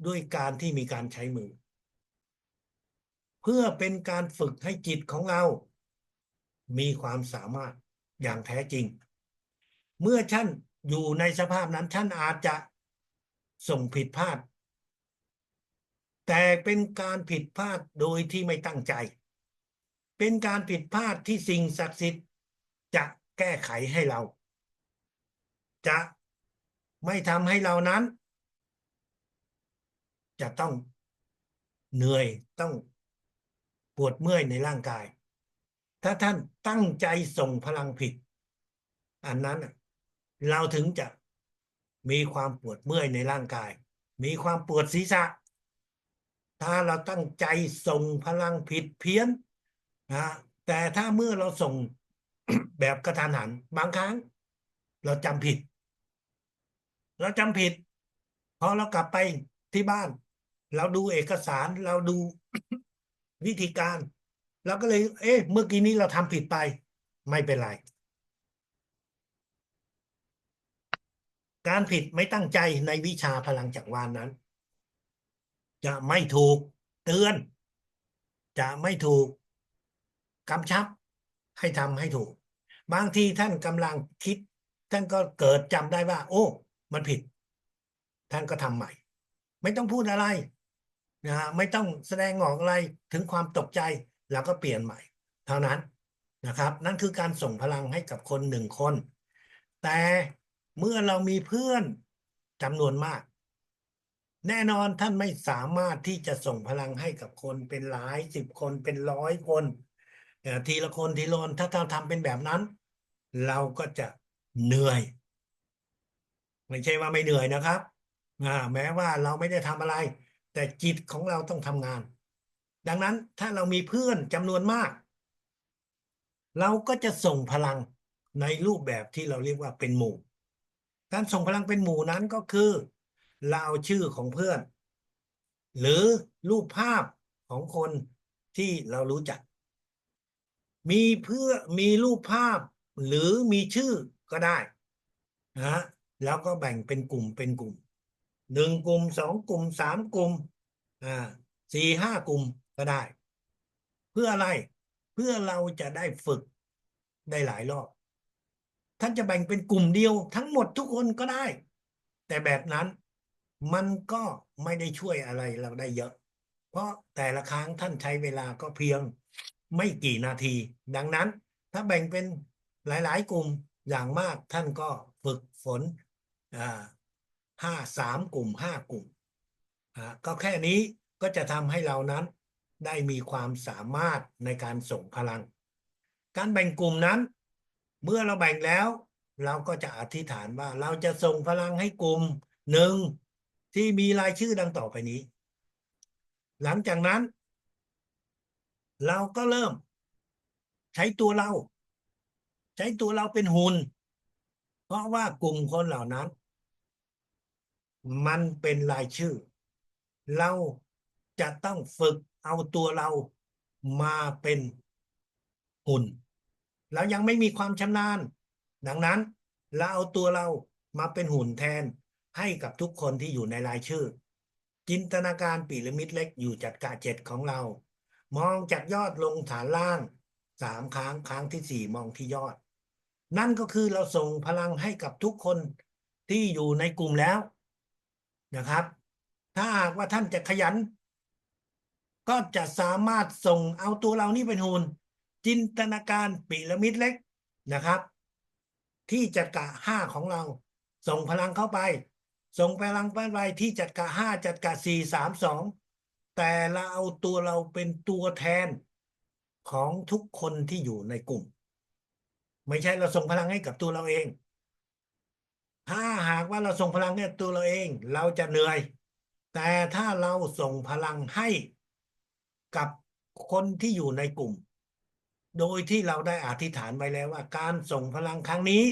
Speaker 1: ด้วยการที่มีการใช้มือเพื่อเป็นการฝึกให้จิตของเรามีความสามารถอย่างแท้จริงเมื่อท่านอยู่ในสภาพนั้นท่านอาจจะส่งผิดพลาดแต่เป็นการผิดพลาดโดยที่ไม่ตั้งใจเป็นการผิดพลาดที่สิ่งศักดิ์สิทธิ์จะแก้ไขให้เราจะไม่ทำให้เรานั้น จะต้องเหนื่อยต้องปวดเมื่อยในร่างกายถ้าท่านตั้งใจส่งพลังผิดอันนั้นน่ะเราถึงจะมีความปวดเมื่อยในร่างกายมีความปวดศีรษะถ้าเราตั้งใจส่งพลังผิดเพี้ยนนะแต่ถ้าเมื่อเราส่งแบบกระทันหันบางครั้งเราจำผิด เราจำผิดพอเรากลับไปที่บ้านเราดูเอกสารเราดูวิธีการเราก็เลยเอ๊ะเมื่อกี้นี้เราทำผิดไปไม่เป็นไรการผิดไม่ตั้งใจในวิชาพลังจักรวาลนั้นจะไม่ถูกเตือนจะไม่ถูกกำชับให้ทำให้ถูกบางทีท่านกำลังคิดท่านก็เกิดจำได้ว่าโอ้มันผิดท่านก็ทำใหม่ไม่ต้องพูดอะไร นะฮะไม่ต้องแสดงออกอะไรถึงความตกใจแล้วก็เปลี่ยนใหม่เท่านั้นนะครับนั่นคือการส่งพลังให้กับคนหนึ่งคนแต่เมื่อเรามีเพื่อนจำนวนมากแน่นอนท่านไม่สามารถที่จะส่งพลังให้กับคนเป็นหลายสิบคนเป็น100 คนทีละคนทีละคนถ้าเราทำเป็นแบบนั้นเราก็จะเหนื่อยไม่ใช่ว่าไม่เหนื่อยนะครับแม้ว่าเราไม่ได้ทำอะไรแต่จิตของเราต้องทำงาน ดังนั้นถ้าเรามีเพื่อนจำนวนมากเราก็จะส่งพลังในรูปแบบที่เราเรียกว่าเป็นหมู่การส่งพลังเป็นหมู่นั้นก็คือเราเอาชื่อของเพื่อนหรือรูปภาพของคนที่เรารู้จักมีเพื่อมีรูปภาพหรือมีชื่อก็ได้นะแล้วก็แบ่งเป็นกลุ่มเป็นกลุ่ม1 กลุ่ม2 กลุ่ม3 กลุ่มอ่า4 5 กลุ่มก็ได้ เพื่ออะไรเพื่อเราจะได้ฝึกได้หลายรอบท่านจะแบ่งเป็นกลุ่มเดียวทั้งหมดทุกคนก็ได้แต่แบบนั้นมันก็ไม่ได้ช่วยอะไรเราได้เยอะเพราะแต่ละครั้งท่านใช้เวลาก็เพียงไม่กี่นาทีดังนั้นถ้าแบ่งเป็นหลายๆกลุ่มอย่างมากท่านก็ฝึกฝนอ่า3 กลุ่ม 5 กลุ่มก็แค่นี้ก็จะทำให้เรานั้นได้มีความสามารถในการส่งพลังการแบ่งกลุ่มนั้นเมื่อเราแบ่งแล้วเราก็จะอธิษฐานว่าเราจะส่งพลังให้กลุ่มหนึ่งที่มีรายชื่อดังต่อไปนี้หลังจากนั้นเราก็เริ่มใช้ตัวเราใช้ตัวเราเป็นหุ่นเพราะว่ากลุ่มคนเหล่านั้นมันเป็นรายชื่อเราจะต้องฝึกเอาตัวเรามาเป็นหุ่นเรายังไม่มีความชำนาญดังนั้นเราเอาตัวเรามาเป็นหุ่นแทนให้กับทุกคนที่อยู่ในรายชื่อจินตนาการพีระมิดเล็กอยู่จัดกะ7ของเรามองจากยอดลงฐานล่าง3 ครั้งครั้งที่4มองที่ยอดนั่นก็คือเราส่งพลังให้กับทุกคนที่อยู่ในกลุ่มแล้วนะครับถ้าหากว่าท่านจะขยัน ก็จะสามารถส่งเอาตัวเรานี่เป็นหุ่นจินตนาการพีระมิดเล็กนะครับที่จัดกะ5ของเราส่งพลังเข้าไปส่งพลังไปที่จัดกะ5จัดกะ4 3 2แต่เราเอาตัวเราเป็นตัวแทนของทุกคนที่อยู่ในกลุ่มไม่ใช่เราส่งพลังให้กับตัวเราเองถ้าหากว่าเราส่งพลังให้ตัวเราเองเราจะเหนื่อยแต่ถ้าเราส่งพลังให้กับคนที่อยู่ในกลุ่มโดยที่เราได้อธิษฐานไว้แล้วว่าการส่งพลังครั้งนี้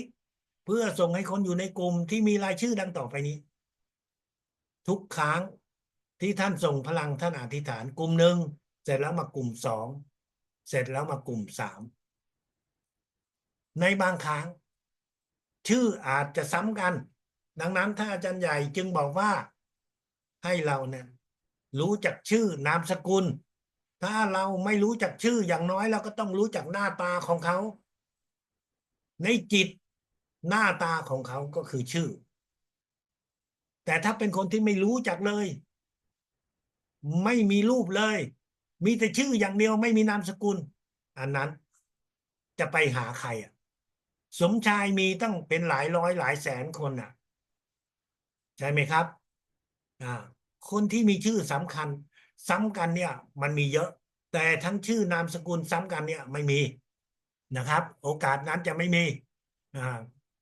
Speaker 1: เพื่อส่งให้คนอยู่ในกลุ่มที่มีรายชื่อดังต่อไปนี้ทุกครั้งที่ท่านส่งพลังท่านอธิษฐานกลุ่ม 1เสร็จแล้วมากลุ่ม 2เสร็จแล้วมากลุ่ม 3ในบางครั้งชื่ออาจจะซ้ำกันดังนั้นถ้าอาจารย์ใหญ่จึงบอกว่าให้เราเนี่ยรู้จักชื่อนามสกุลถ้าเราไม่รู้จักชื่ออย่างน้อยเราก็ต้องรู้จักหน้าตาของเขาในจิตหน้าตาของเขาก็คือชื่อแต่ถ้าเป็นคนที่ไม่รู้จักเลยไม่มีรูปเลยมีแต่ชื่ออย่างเดียวไม่มีนามสกุลอันนั้นจะไปหาใครอ่ะสมชายมีตั้งเป็นหลายร้อยหลายแสนคนอ่ะใช่ไหมครับอ่า คนที่มีชื่อสำคัญซ้ำกันเนี่ยมันมีเยอะแต่ทั้งชื่อนามสกุลซ้ำกันเนี่ยไม่มีนะครับโอกาสนั้นจะไม่มีอ่า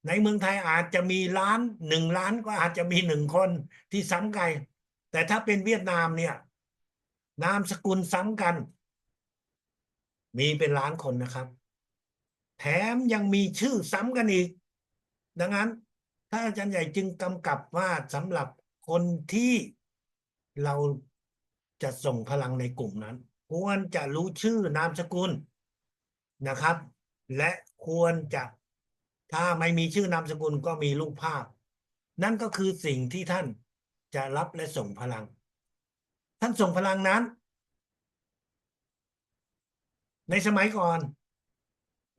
Speaker 1: ในเมืองไทยอาจจะมี1 ล้านก็อาจจะมี1 คนที่ซ้ำกันแต่ถ้าเป็นเวียดนามเนี่ยนามสกุลซ้ำกันมีเป็น1 ล้าน คนนะครับแถมยังมีชื่อซ้ำกันอีกดังนั้นถ้าอาจารย์ใหญ่จึงกำกับว่าสำหรับคนที่เราจะส่งพลังในกลุ่มนั้นควรจะรู้ชื่อนามสกุลนะครับและควรจะถ้าไม่มีชื่อนามสกุลก็มีรูปภาพนั่นก็คือสิ่งที่ท่านจะรับและส่งพลังท่านส่งพลังนั้นในสมัยก่อน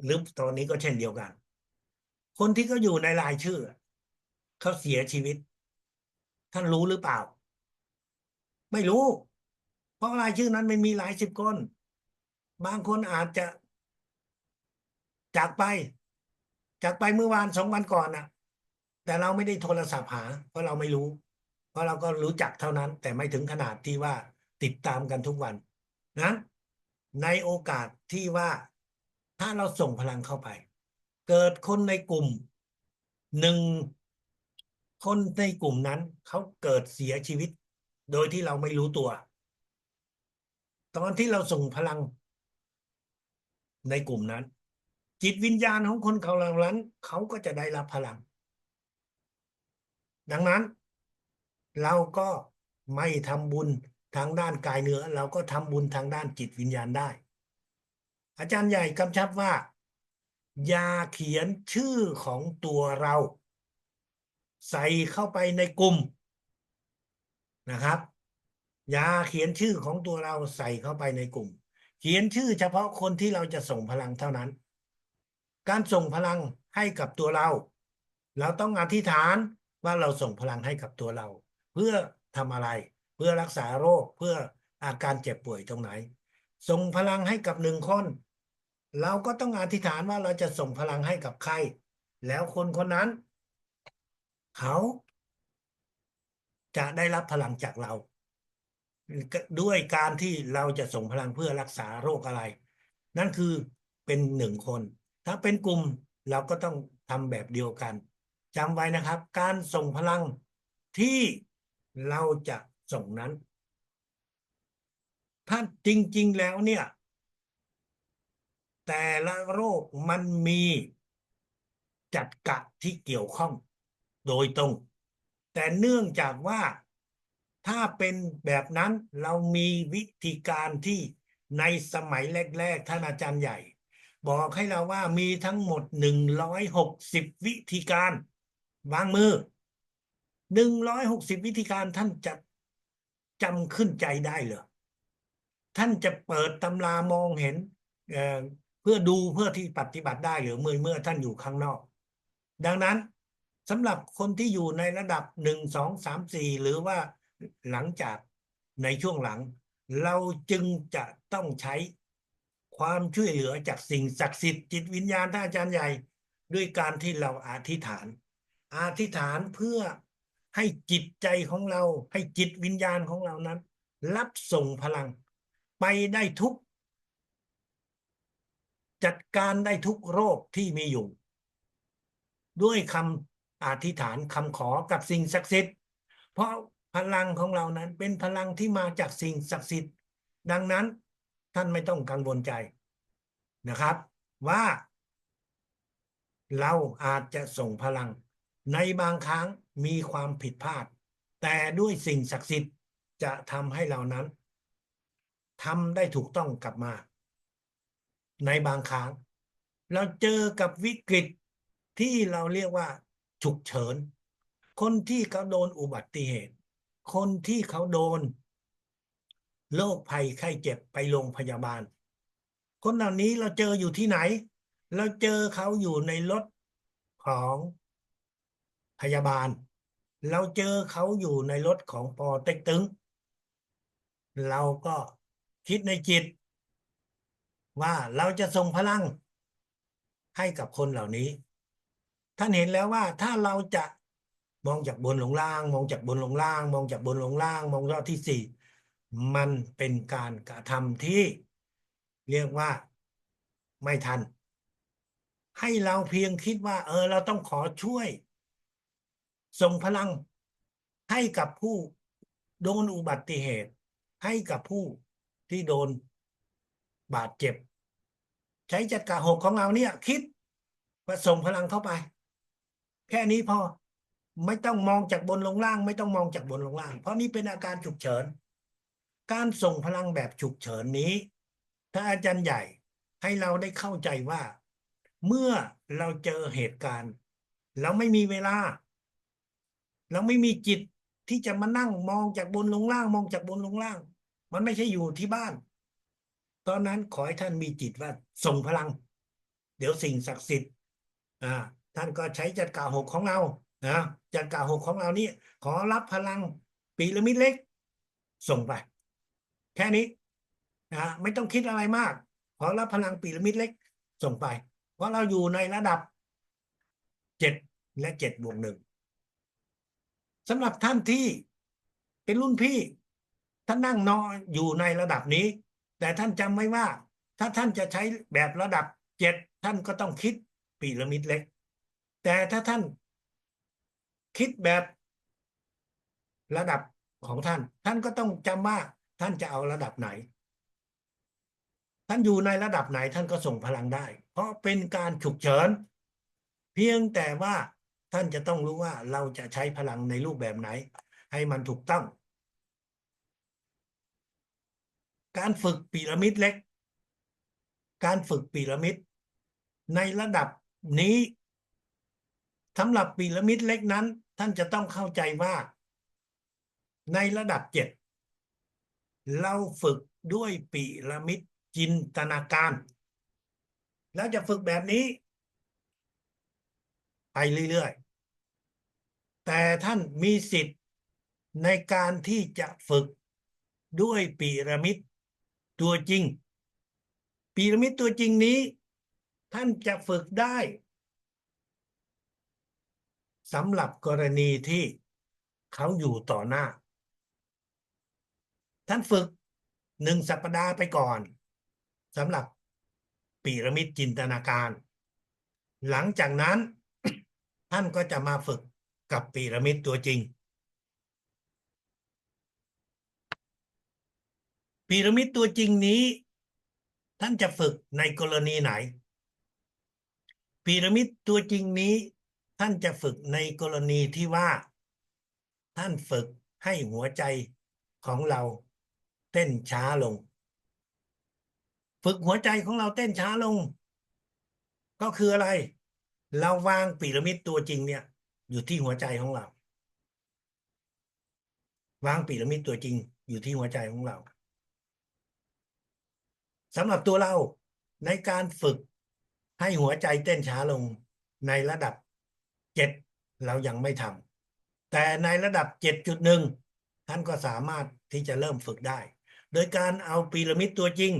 Speaker 1: หรือตอนนี้ก็เช่นเดียวกันคนที่เขาอยู่ในรายชื่อเขาเสียชีวิตท่านรู้หรือเปล่าไม่รู้เพราะรายชื่อนั้นมันมีหลาย10 คนบางคนอาจจะจากไปจากไปเมื่อวาน2 วันก่อนน่ะแต่เราไม่ได้โทรศัพท์หาเพราะเราไม่รู้เพราะเราก็รู้จักเท่านั้นแต่ไม่ถึงขนาดที่ว่าติดตามกันทุกวันนั้นในโอกาสที่ว่าถ้าเราส่งพลังเข้าไปเกิดคนในกลุ่ม1 คนในกลุ่มนั้นเขาเกิดเสียชีวิตโดยที่เราไม่รู้ตัวตอนที่เราส่งพลังในกลุ่มนั้นจิตวิญญาณของคนเขาเหล่านั้นเขาก็จะได้รับพลังดังนั้นเราก็ไม่ทำบุญทางด้านกายเนื้อเราก็ทำบุญทางด้านจิตวิญญาณได้อาจารย์ใหญ่กำชับว่าอย่าเขียนชื่อของตัวเราใส่เข้าไปในกลุ่มนะครับอย่าเขียนชื่อของตัวเราใส่เข้าไปในกลุ่มเขียนชื่อเฉพาะคนที่เราจะส่งพลังเท่านั้นการส่งพลังให้กับตัวเราเราต้องอธิษฐานว่าเราส่งพลังให้กับตัวเราเพื่อทำอะไรเพื่อรักษาโรคเพื่ออาการเจ็บป่วยตรงไหนส่งพลังให้กับ1 คนเราก็ต้องอธิษฐานว่าเราจะส่งพลังให้กับใครแล้วคนคนนั้นเขาจะได้รับพลังจากเราด้วยการที่เราจะส่งพลังเพื่อรักษาโรคอะไรนั่นคือเป็น1 คนถ้าเป็นกลุ่มเราก็ต้องทำแบบเดียวกันจำไว้นะครับการส่งพลังที่เราจะส่งนั้นถ้าจริงๆแล้วเนี่ยแต่ละโรคมันมีจัดกะที่เกี่ยวข้องโดยตรงแต่เนื่องจากว่าถ้าเป็นแบบนั้นเรามีวิธีการที่ในสมัยแรกๆท่านอาจารย์ใหญ่บอกให้เราว่ามีทั้งหมด160วิธีการวางมือ160วิธีการท่านจะจำขึ้นใจได้เหรอท่านจะเปิดตำรามองเห็นเอ่อเพื่อดูเพื่อที่ปฏิบัติได้หรือเมื่อท่านอยู่ข้างนอกดังนั้นสำหรับคนที่อยู่ในระดับ1 2 3 4หรือว่าหลังจากในช่วงหลังเราจึงจะต้องใช้ความช่วยเหลือจากสิ่งศักดิ์สิทธิ์จิตวิญญาณท่านอาจารย์ใหญ่ด้วยการที่เราอธิษฐานเพื่อให้จิตใจของเราให้จิตวิญญาณของเรานั้นรับส่งพลังไปได้ทุกจัดการได้ทุกโรคที่มีอยู่ด้วยคำอธิษฐานคำขอกับสิ่งศักดิ์สิทธิ์เพราะพลังของเรานั้นเป็นพลังที่มาจากสิ่งศักดิ์สิทธิ์ดังนั้นท่านไม่ต้องกังวลใจนะครับว่าเราอาจจะส่งพลังในบางครั้งมีความผิดพลาดแต่ด้วยสิ่งศักดิ์สิทธิ์จะทำให้เรานั้นทำได้ถูกต้องกลับมาในบางครั้งเราเจอกับวิกฤตที่เราเรียกว่าฉุกเฉินคนที่เขาโดนอุบัติเหตุคนที่เขาโดนโรคภัยไข้เจ็บไปโรงพยาบาลคนเหล่านี้เราเจออยู่ที่ไหนเราเจอเขาอยู่ในรถของพยาบาลเราเจอเขาอยู่ในรถของปอเต็กตึงเราก็คิดในจิตว่าเราจะส่งพลังให้กับคนเหล่านี้ท่านเห็นแล้วว่าถ้าเราจะ มองจากบนลงล่าง มองจากบนลงล่าง มองจากบนลงล่าง มองรอบที่สี่มันเป็นการกระทำที่เรียกว่าไม่ทัน ให้เราเพียงคิดว่าเราต้องขอช่วยส่งพลังให้กับผู้โดนอุบัติเหตุให้กับผู้ที่โดนบาดเจ็บใช้จักระหกของเราเนี่ยคิดว่าส่งพลังเข้าไปแค่นี้พอไม่ต้องมองจากบนลงล่างไม่ต้องมองจากบนลงล่างเพราะนี่เป็นอาการฉุกเฉินการส่งพลังแบบฉุกเฉินนี้ถ้าอาจารย์ใหญ่ให้เราได้เข้าใจว่าเมื่อเราเจอเหตุการณ์เราไม่มีเวลาเราไม่มีจิตที่จะมานั่งมองจากบนลงล่างมองจากบนลงล่างมันไม่ใช่อยู่ที่บ้านตอนนั้นขอให้ท่านมีจิตว่าส่งพลังเดี๋ยวสิ่งศักดิ์สิทธิ์อ่าท่านก็ใช้จักระหกของเรานะจักระหกของเรานี่ขอรับพลังพีระมิดเล็กส่งไปแค่นี้ไม่ต้องคิดอะไรมากขอรับพลังพีระมิดเล็กส่งไปเพราะเราอยู่ในระดับ7และ7+1สำหรับท่านที่เป็นรุ่นพี่ท่านนั่งนอนอยู่ในระดับนี้แต่ท่านจำไว้ว่าถ้าท่านจะใช้แบบระดับ7ท่านก็ต้องคิดพีระมิดเล็กแต่ถ้าท่านคิดแบบระดับของท่านท่านก็ต้องจำว่าท่านจะเอาระดับไหนท่านอยู่ในระดับไหนท่านก็ส่งพลังได้เพราะเป็นการฉุกเฉินเพียงแต่ว่าท่านจะต้องรู้ว่าเราจะใช้พลังในรูปแบบไหนให้มันถูกต้องการฝึกพีระมิดเล็กการฝึกพีระมิดในระดับนี้สำหรับพีระมิดเล็กนั้นท่านจะต้องเข้าใจว่าในระดับ7เราฝึกด้วยพีระมิดจินตนาการแล้วจะฝึกแบบนี้ไปเรื่อยๆแต่ท่านมีสิทธิ์ในการที่จะฝึกด้วยพีระมิดตัวจริงพีระมิดตัวจริงนี้ท่านจะฝึกได้สำหรับกรณีที่เขาอยู่ต่อหน้าท่านฝึก1 สัปดาห์ไปก่อนสำหรับพีระมิดจินตนาการหลังจากนั้นท่านก็จะมาฝึกกับพีระมิดตัวจริงพีระมิดตัวจริงนี้ท่านจะฝึกในกรณีไหนพีระมิดตัวจริงนี้ท่านจะฝึกในกรณีที่ว่าท่านฝึกให้หัวใจของเราเต้นช้าลงฝึกหัวใจของเราเต้นช้าลงก็คืออะไรเราวางพีระมิดตัวจริงเนี่ยอยู่ที่หัวใจของเราวางพีระมิดตัวจริงอยู่ที่หัวใจของเราสำหรับตัวเราในการฝึกให้หัวใจเต้นช้าลงในระดับ7เรายังไม่ทำแต่ในระดับ7.1ท่านก็สามารถที่จะเริ่มฝึกได้โดยการเอาพีระมิดตัวจริง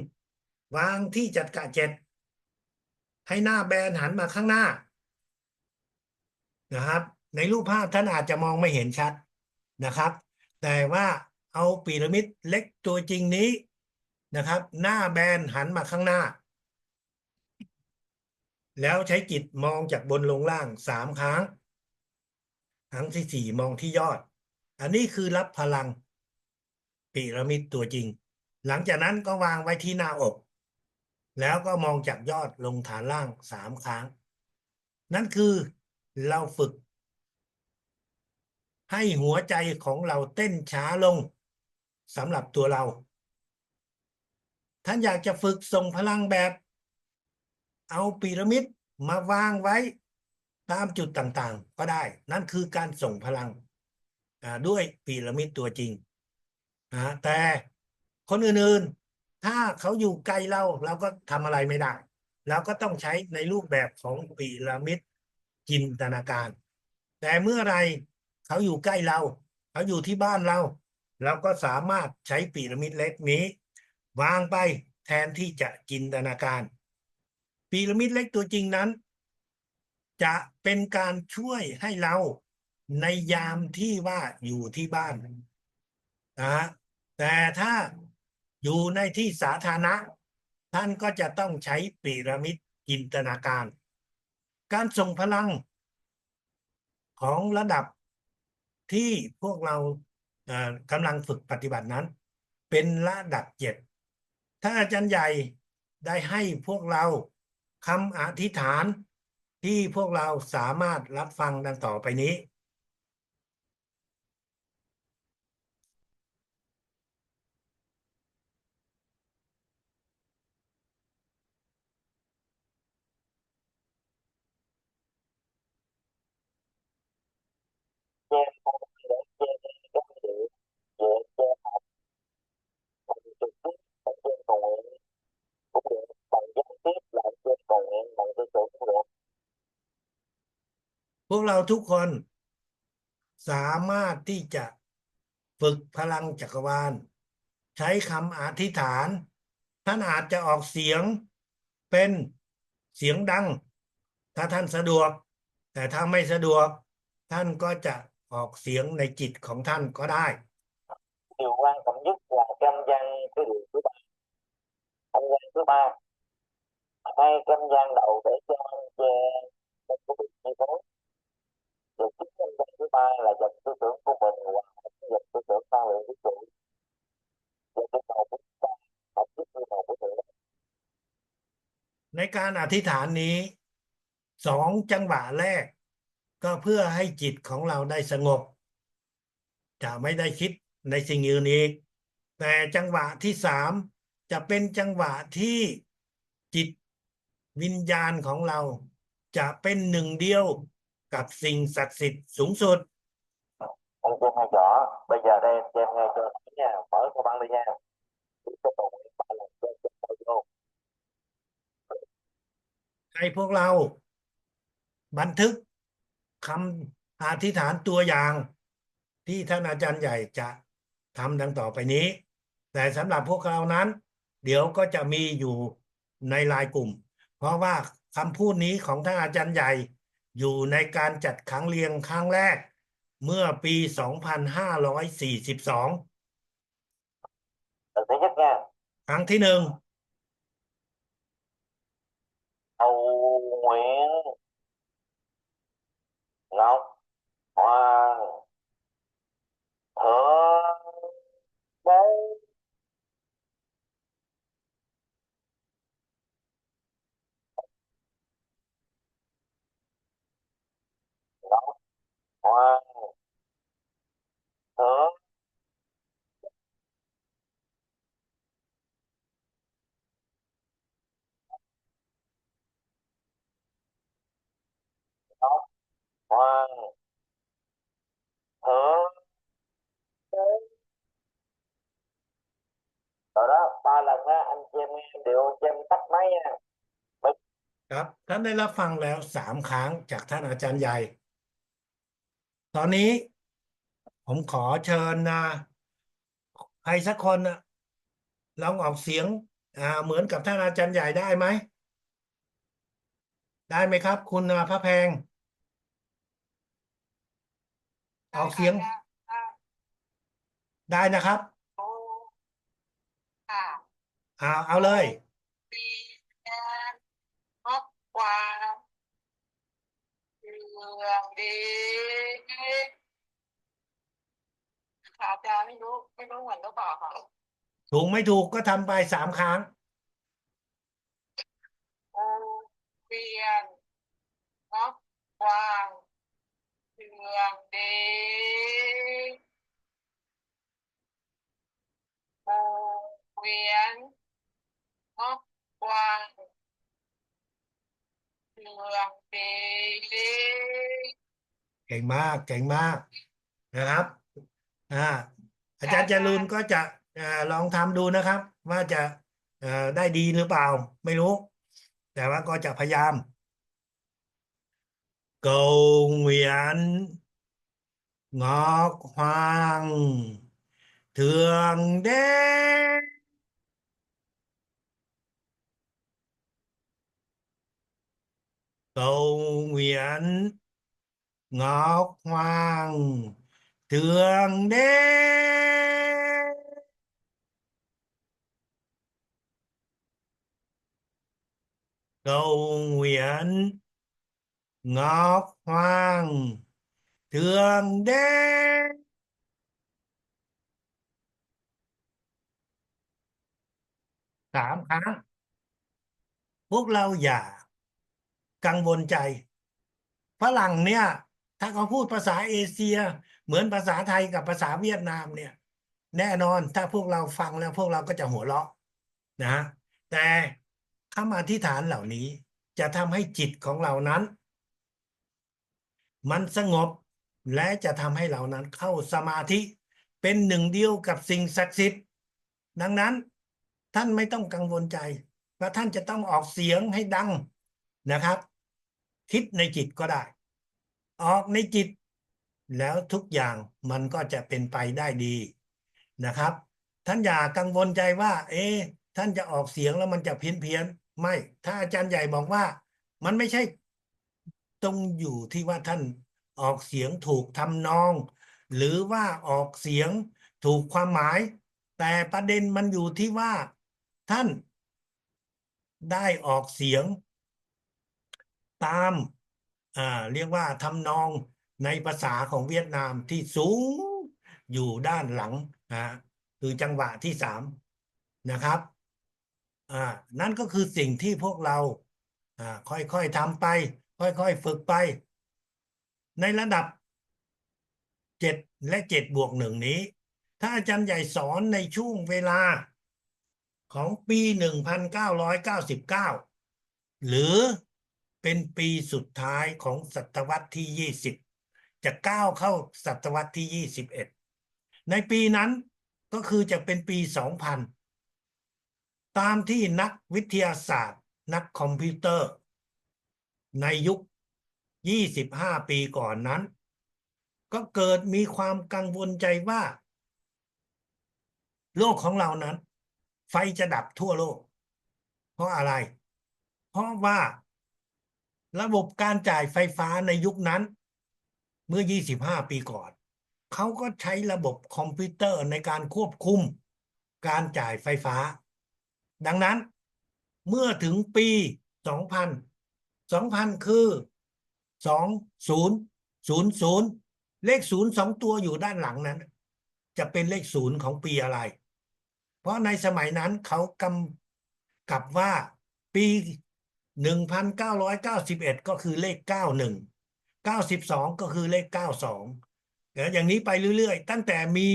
Speaker 1: วางที่จักระ7ให้หน้าแบนหันมาข้างหน้านะครับในรูปภาพท่านอาจจะมองไม่เห็นชัดนะครับแต่ว่าเอาพีระมิดเล็กตัวจริงนี้นะครับหน้าแบนหันมาข้างหน้าแล้วใช้จิตมองจากบนลงล่าง3 ครั้งครั้งที่4มองที่ยอดอันนี้คือรับพลังพีระมิดตัวจริงหลังจากนั้นก็วางไว้ที่หน้าอกแล้วก็มองจากยอดลงฐานล่าง3 ครั้งนั่นคือเราฝึกให้หัวใจของเราเต้นช้าลงสำหรับตัวเราท่านอยากจะฝึกส่งพลังแบบเอาพีระมิดมาวางไว้ตามจุดต่างๆก็ได้นั่นคือการส่งพลังด้วยพีระมิดตัวจริงแต่คนอื่นๆถ้าเขาอยู่ไกลเราก็ทำอะไรไม่ได้เราก็ต้องใช้ในรูปแบบของพีระมิดจินตนาการแต่เมื่อไรเขาอยู่ใกล้เราเขาอยู่ที่บ้านเราก็สามารถใช้พีระมิดเล็กนี้วางไปแทนที่จะจินตนาการพีระมิดเล็กตัวจริงนั้นจะเป็นการช่วยให้เรา ในยามที่ว่าอยู่ที่บ้านนะฮะแต่ถ้าอยู่ในที่สาธารณะท่านก็จะต้องใช้พีระมิดจินตนาการการส่งพลังของระดับที่พวกเรากำลังฝึกปฏิบัตินั้นเป็นระดับ7ถ้าอาจารย์ใหญ่ได้ให้พวกเราคำอธิษฐานที่พวกเราสามารถรับฟังดังต่อไปนี้
Speaker 2: Xem không để che các sự dễ che thành trực tiếp bằng trên cầu nguyện cũng được bằng gián tiếp lại trên cầu nguyện bằng tư tưởng cũng được.
Speaker 1: พวกเราทุกคนสามารถที่จะฝึกพลังจักรวาลใช้คำอธิษฐานท่านอาจจะออกเสียงเป็นเสียงดังถ้าท่านสะดวกแต่ถ้าไม่สะดวกท่านก็จะออกเสียงในจิตของท่านก็ได้
Speaker 2: Điều quan trọng nhất là cam văn cái điều thứ ba, cam văn thứ ba, hai cam văn đầu để cho che không có bị chi phối. Rồi chính cam văn thứ ba là dòng tư tưởng của mình hoặc dòng tư tưởng năng lượng vũ trụ và trên đầu của chúng ta hoặc trước khi đầu của thượng đế.
Speaker 1: ในการอธิษฐานนี้2 จังหวะแรกก็เพื่อให้จิตของเราได้สงบจะไม่ได้คิดในสิ่งอื่นอีกแต่จังหวะที่3จะเป็นจังหวะที่จิตวิญญาณของเราจะเป็นหนึ่งเดียวกับสิ่งศักดิ์สิทธิ์สูงสุด
Speaker 2: Anh xem hai rõ, bây giờ đây em xem ngay cho thấy nha, mở cho băng đi nha. Chỉ cho cầu nguyện 3 lần cho bao vô.
Speaker 1: ให้พวกเราบันทึกคำอธิษฐานตัวอย่างที่ท่านอาจารย์ใหญ่จะทำดังต่อไปนี้แต่สำหรับพวกเรานั้นเดี๋ยวก็จะมีอยู่ในไลน์กลุ่มเพราะว่าคำพูดนี้ของท่านอาจารย์ใหญ่อยู่ในการจัดครั้งเรียนครั้งแรกเมื่อปี2542Lần
Speaker 2: thứ nhất nha,
Speaker 1: ครั้งที่หนึ่ง
Speaker 2: cầu nguyện Ngọc Hoàng Thượng Đế. Ngọc Hoàng Thượng Ngọc Hoàng Thượng Đế. Rồi đó, 3 lần á, anh chị em đều cho em tắt máy nha.
Speaker 1: ครับท่านได้รับฟังแล้ว3 ครั้งจากท่านอาจารย์ใหญ่ตอนนี้ผมขอเชิญใครสักคนลองออกเสียงเหมือนกับท่านอาจารย์ใหญ่ได้ไหมได้ไหมครับคุณพระแพงออกเสียงได้นะครับ
Speaker 3: ค่ะ
Speaker 1: เอาเลย
Speaker 3: ปีแอนนกกวางเรื่องดีค่ะอาจารย์ไม่รู้เหมือนหรือเปล่าค่ะ
Speaker 1: ถูกไม่ถูกก็ทำไป3 ครั้ง
Speaker 3: โอเวียนนกกวางเรื่องดีโอเวียนนกกวางเรื่องดี
Speaker 1: เก่งมากเก่งมากนะครับอ่าอาจารย์จรู
Speaker 3: ค่ะอาจารย์
Speaker 1: นก็จะลองทำดูนะครับว่าจะได้ดีหรือเปล่าไม่รู้แต่ว่าก็จะพยายาม cầu nguyện Ngọc Hoàng Thượng Đế cầu nguyện ngọc hoàng thượng đế. Cầu nguyện ngọc hoàng thượng đế. 3 ครั้งพวกเราอย่ากังวลใจฝรั่งเนี่ยถ้าเขาพูดภาษาเอเชียเหมือนภาษาไทยกับภาษาเวียดนามเนี่ยแน่นอนถ้าพวกเราฟังแล้วพวกเราก็จะหัวเราะนะแต่คำอธิษฐานเหล่านี้จะทำให้จิตของเรานั้นมันสงบและจะทำให้เรานั้นเข้าสมาธิเป็นหนึ่งเดียวกับสิ่งศักดิ์สิทธิ์ดังนั้นท่านไม่ต้องกังวลใจว่าท่านจะต้องออกเสียงให้ดังนะครับคิดในจิตก็ได้ออกในจิตแล้วทุกอย่างมันก็จะเป็นไปได้ดีนะครับท่านอย่ากังวลใจว่าท่านจะออกเสียงแล้วมันจะเพี้ยนไม่ถ้าอาจารย์ใหญ่บอกว่ามันไม่ใช่ตรงอยู่ที่ว่าท่านออกเสียงถูกทำนองหรือว่าออกเสียงถูกความหมายแต่ประเด็นมันอยู่ที่ว่าท่านได้ออกเสียงตามอ่าเรียกว่าทำนองในภาษาของเวียดนามที่สูงอยู่ด้านหลังคือจังหวะที่3นะครับอ่านั่นก็คือสิ่งที่พวกเราค่อยๆทำไปค่อยๆฝึกไปในระดับ7 และ 7+1นี้ถ้าอาจารย์ใหญ่สอนในช่วงเวลาของปี1999หรือเป็นปีสุดท้ายของศตวรรษที่20จะก้าวเข้าศตวรรษที่21ในปีนั้นก็คือจะเป็นปี2000ตามที่นักวิทยาศาสตร์นักคอมพิวเตอร์ในยุค25ปีก่อนนั้นก็เกิดมีความกังวลใจว่าโลกของเรานั้นไฟจะดับทั่วโลกเพราะอะไรเพราะว่าระบบการจ่ายไฟฟ้าในยุคนั้นเมื่อ25ปีก่อนเขาก็ใช้ระบบคอมพิวเตอร์ในการควบคุมการจ่ายไฟฟ้าดังนั้นเมื่อถึงปี2000 2000คือ2000เลข0 2 ตัวอยู่ด้านหลังนั้นจะเป็นเลข0ของปีอะไรเพราะในสมัยนั้นเขากำกับว่าปี1991ก็คือเลข91 92ก็คือเลข92อย่างนี้ไปเรื่อยๆตั้งแต่มี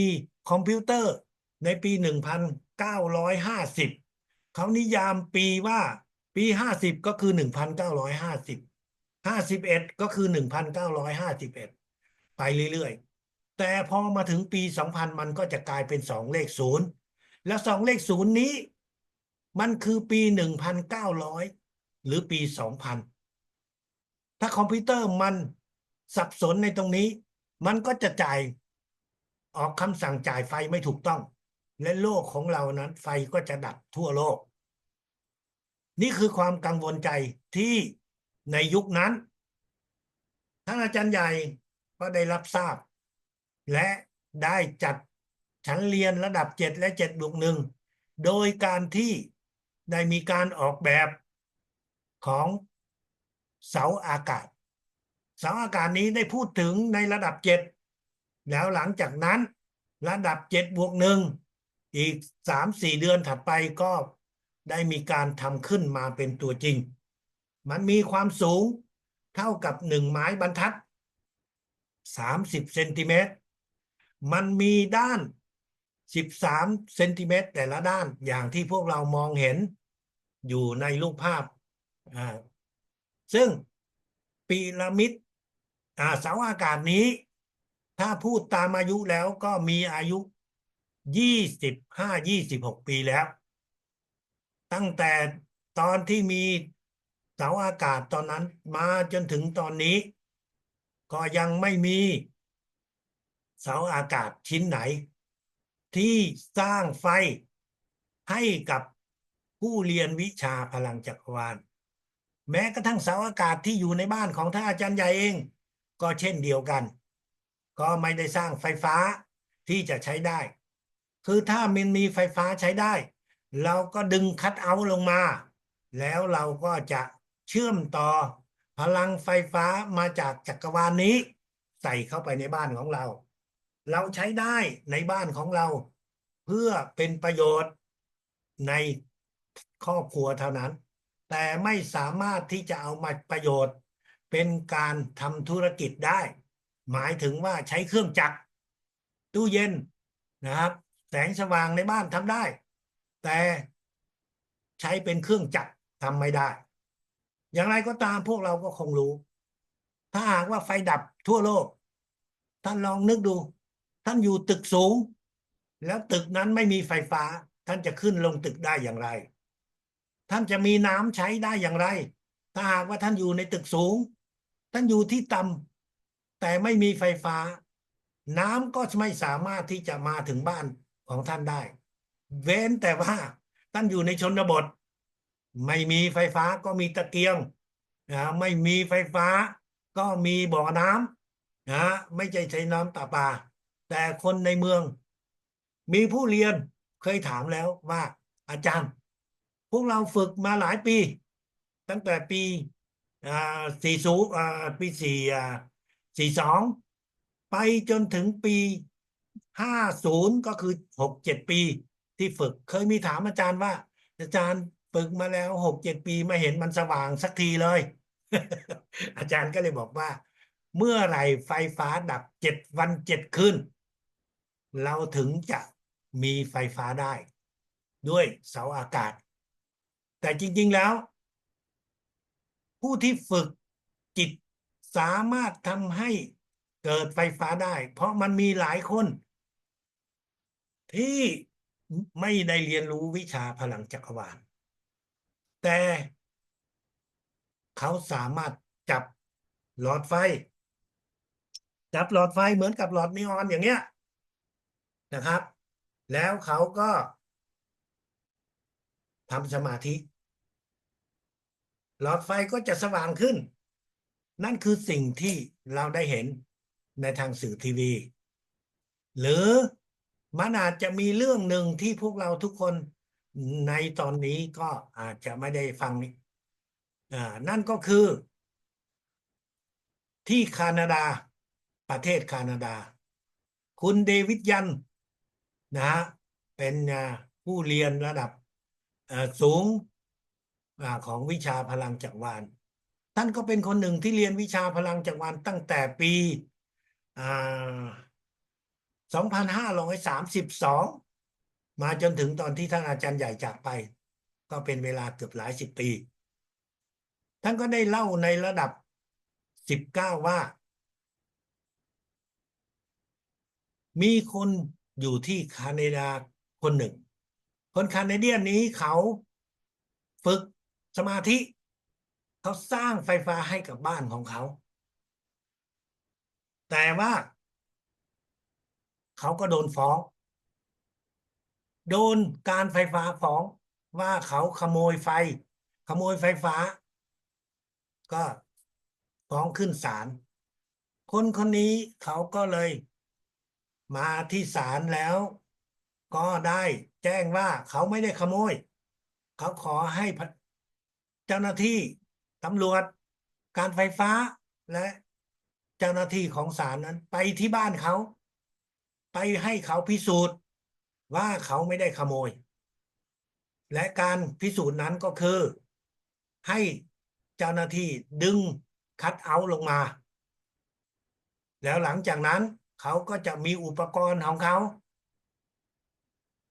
Speaker 1: คอมพิวเตอร์ในปี1950เขานิยามปีว่าปี50ก็คือ1950 51ก็คือ1951ไปเรื่อยๆแต่พอมาถึงปี2000มันก็จะกลายเป็น2เลข0แล้ว2เลข0นี้มันคือปี1900หรือปี2000ถ้าคอมพิวเตอร์มันสับสนในตรงนี้มันก็จะจ่ายออกคำสั่งจ่ายไฟไม่ถูกต้องและโลกของเรานั้นไฟก็จะดับทั่วโลกนี่คือความกังวลใจที่ในยุคนั้นท่านอาจารย์ใหญ่ก็ได้รับทราบและได้จัดชั้นเรียนระดับ7 และ 7+1โดยการที่ได้มีการออกแบบของเสาอากาศเสาอากาศนี้ได้พูดถึงในระดับ7แล้วหลังจากนั้นระดับ7+1อีก3-4เดือนถัดไปก็ได้มีการทำขึ้นมาเป็นตัวจริงมันมีความสูงเท่ากับ1ไม้บรรทัด30เซนติเมตรมันมีด้าน13เซนติเมตรแต่ละด้านอย่างที่พวกเรามองเห็นอยู่ในรูปภาพซึ่งพีระมิดเสาอากาศนี้ถ้าพูดตามอายุแล้วก็มีอายุ25-26ปีแล้วตั้งแต่ตอนที่มีเสาอากาศตอนนั้นมาจนถึงตอนนี้ก็ยังไม่มีเสาอากาศชิ้นไหนที่สร้างไฟให้กับผู้เรียนวิชาพลังจักรวาลแม้กระทั่งเสาอากาศที่อยู่ในบ้านของท่านอาจารย์ใหญ่เอง ก็เช่นเดียวกัน ก็ไม่ได้สร้างไฟฟ้าที่จะใช้ได้ คือถ้ามันมีไฟฟ้าใช้ได้ เราก็ดึงคัทเอาท์ลงมา แล้วเราก็จะเชื่อมต่อพลังไฟฟ้ามาจากจักรวาลนี้ ใส่เข้าไปในบ้านของเรา เราใช้ได้ในบ้านของเรา เพื่อเป็นประโยชน์ในครอบครัวเท่านั้น แต่ไม่สามารถที่จะเอามาประโยชน์เป็นการทำธุรกิจได้ หมายถึงว่าใช้เครื่องจักรตู้เย็นนะครับ แสงสว่างในบ้านทำได้ แต่ใช้เป็นเครื่องจักรทำไม่ได้ อย่างไรก็ตามพวกเราก็คงรู้ ถ้าหากว่าไฟดับทั่วโลก ท่านลองนึกดู ท่านอยู่ตึกสูง แล้วตึกนั้นไม่มีไฟฟ้า ท่านจะขึ้นลงตึกได้อย่างไร ท่านจะมีน้ำใช้ได้อย่างไร ถ้าหากว่าท่านอยู่ในตึกสูง ท่านอยู่ที่ต่ำแต่ไม่มีไฟฟ้า น้ำก็ไม่สามารถที่จะมาถึงบ้านของท่านได้ เว้นแต่ว่าท่านอยู่ในชนบท ไม่มีไฟฟ้าก็มีตะเกียงไม่มีไฟฟ้าก็มีบ่อน้ำไม่ใช่น้ำประปา แต่คนในเมือง มีผู้เรียนเคยถามแล้วว่าอาจารย์ พวกเราฝึกมาหลายปี ตั้งแต่ปี40ปี42ไปจนถึงปี50ก็คือ6-7 ปีที่ฝึก เคยมีถามอาจารย์ว่า อาจารย์ฝึกมาแล้ว6-7 ปีไม่เห็นมันสว่างสักทีเลย อาจารย์ก็เลยบอกว่า เมื่อไหร่ไฟฟ้าดับ7 วัน 7 คืน เราถึงจะมีไฟฟ้าได้ ด้วยเสาอากาศ แต่จริงๆแล้ว ผู้ที่ฝึกจิตสามารถทำให้เกิดไฟฟ้าได้ เพราะมันมีหลายคนที่ไม่ได้เรียนรู้วิชาพลังจักรวาล แต่เขาสามารถจับหลอดไฟ จับหลอดไฟเหมือนกับหลอดนีออนอย่างเงี้ยนะครับ แล้วเขาก็ทำสมาธิ หลอดไฟก็จะสว่างขึ้น นั่นคือสิ่งที่เราได้เห็นในทางสื่อทีวี หรือมันอาจจะมีเรื่องหนึ่งที่พวกเราทุกคนในตอนนี้ก็อาจจะไม่ได้ฟังนั่นก็คือที่แคนาดา ประเทศแคนาดา คุณเดวิดยันนะฮะเป็นผู้เรียนระดับสูงของวิชาพลังจักรวาล ท่านก็เป็นคนหนึ่งที่เรียนวิชาพลังจักรวาลตั้งแต่ปี2532 มาจนถึงตอนที่ท่านอาจารย์ใหญ่จากไป ก็เป็นเวลาเกือบหลาย10 ปี ท่านก็ได้เล่าในระดับ19ว่า มีคนอยู่ที่แคนาดาคนหนึ่ง คนแคนาเดียนนี้เขาฝึกสมาธิ เขาสร้างไฟฟ้าให้กับบ้านของเขา แต่ว่าเขาก็โดนฟ้อง โดนการไฟฟ้าฟ้องว่าเขาขโมยไฟ ขโมยไฟฟ้า ก็ฟ้องขึ้นศาล คนคนนี้เขาก็เลยมาที่ศาลแล้ว ก็ได้แจ้งว่าเขาไม่ได้ขโมย เขาขอให้เจ้าหน้าที่ตำรวจ การไฟฟ้าและเจ้าหน้าที่ของศาลนั้นไปที่บ้านเขา ไปให้เขาพิสูจน์ว่าเขาไม่ได้ขโมย และการพิสูจน์นั้นก็คือให้เจ้าหน้าที่ดึงคัทเอาท์ลงมา แล้วหลังจากนั้นเขาก็จะมีอุปกรณ์ของเขา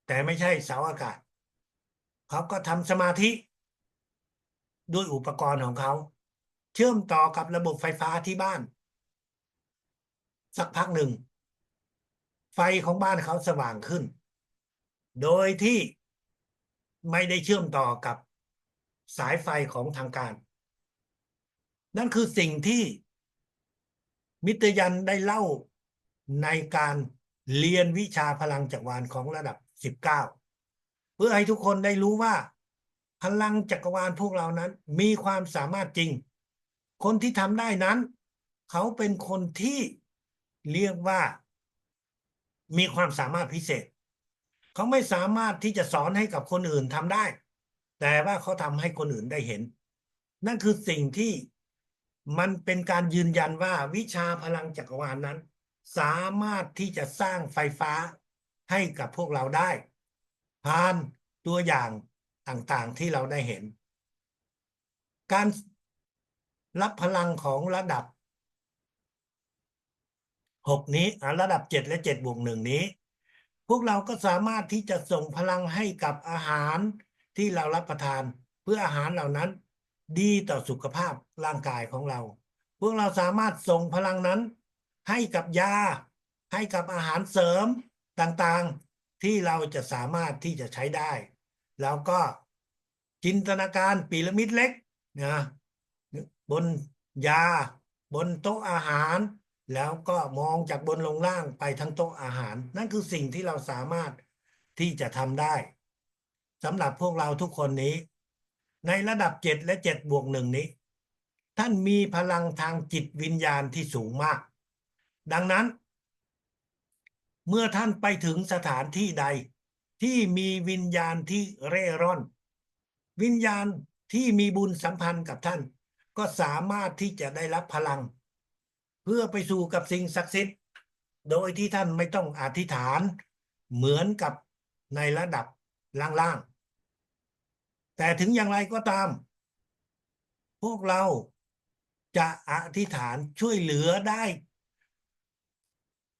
Speaker 1: แต่ไม่ใช่เสาอากาศ เขาก็ทำสมาธิด้วยอุปกรณ์ของเขา เชื่อมต่อกับระบบไฟฟ้าที่บ้าน สักพักหนึ่ง ไฟของบ้านเขาสว่างขึ้น โดยที่ไม่ได้เชื่อมต่อกับสายไฟของทางการ นั่นคือสิ่งที่มิสเตอร์ยันได้เล่าในการเรียนวิชาพลังจักรวาลของระดับ19 เพื่อให้ทุกคนได้รู้ว่า พลังจักรวาลพวกเรานั้นมีความสามารถจริง คนที่ทำได้นั้น เข เขาเป็นคนที่เรียกว่ามีความสามารถพิเศษ เขาไม่สามารถที่จะสอนให้กับคนอื่นทำได้ แต่ว่าเขาทำให้คนอื่นได้เห็น นั่นคือสิ่งที่มันเป็นการยืนยันว่าวิชาพลังจักรวาลนั้น สามารถที่จะสร้างไฟฟ้าให้กับพวกเราได้ผ่านตัวอย่างต่างๆที่เราได้เห็น การรับพลังของระดับ6นี้ระดับ7และ7+1นี้ พวกเราก็สามารถที่จะส่งพลังให้กับอาหารที่เรารับประทาน เพื่ออาหารเหล่านั้นดีต่อสุขภาพร่างกายของเรา พวกเราสามารถส่งพลังนั้นให้กับยาให้กับอาหารเสริมต่างๆที่เราจะสามารถที่จะใช้ได้ แล้วก็จินตนาการพีระมิดเล็กนะบนยาบนโต๊ะอาหาร แล้วก็มองจากบนลงล่างไปทั้งโต๊ะอาหาร นั่นคือสิ่งที่เราสามารถที่จะทำได้สำหรับพวกเราทุกคนนี้ ในระดับ7และ7+1นี้ ท่านมีพลังทางจิตวิญญาณที่สูงมาก ดังนั้น เมื่อท่านไปถึงสถานที่ใดที่มีวิญญาณที่เร่ร่อน วิญญาณที่มีบุญสัมพันธ์กับท่าน ก็สามารถที่จะได้รับพลัง เพื่อไปสู่กับสิ่งศักดิ์สิทธิ์โดยที่ท่านไม่ต้องอธิษฐานเหมือนกับในระดับล่างๆแต่ถึงอย่างไรก็ตาม พวกเราจะอธิษฐานช่วยเหลือได้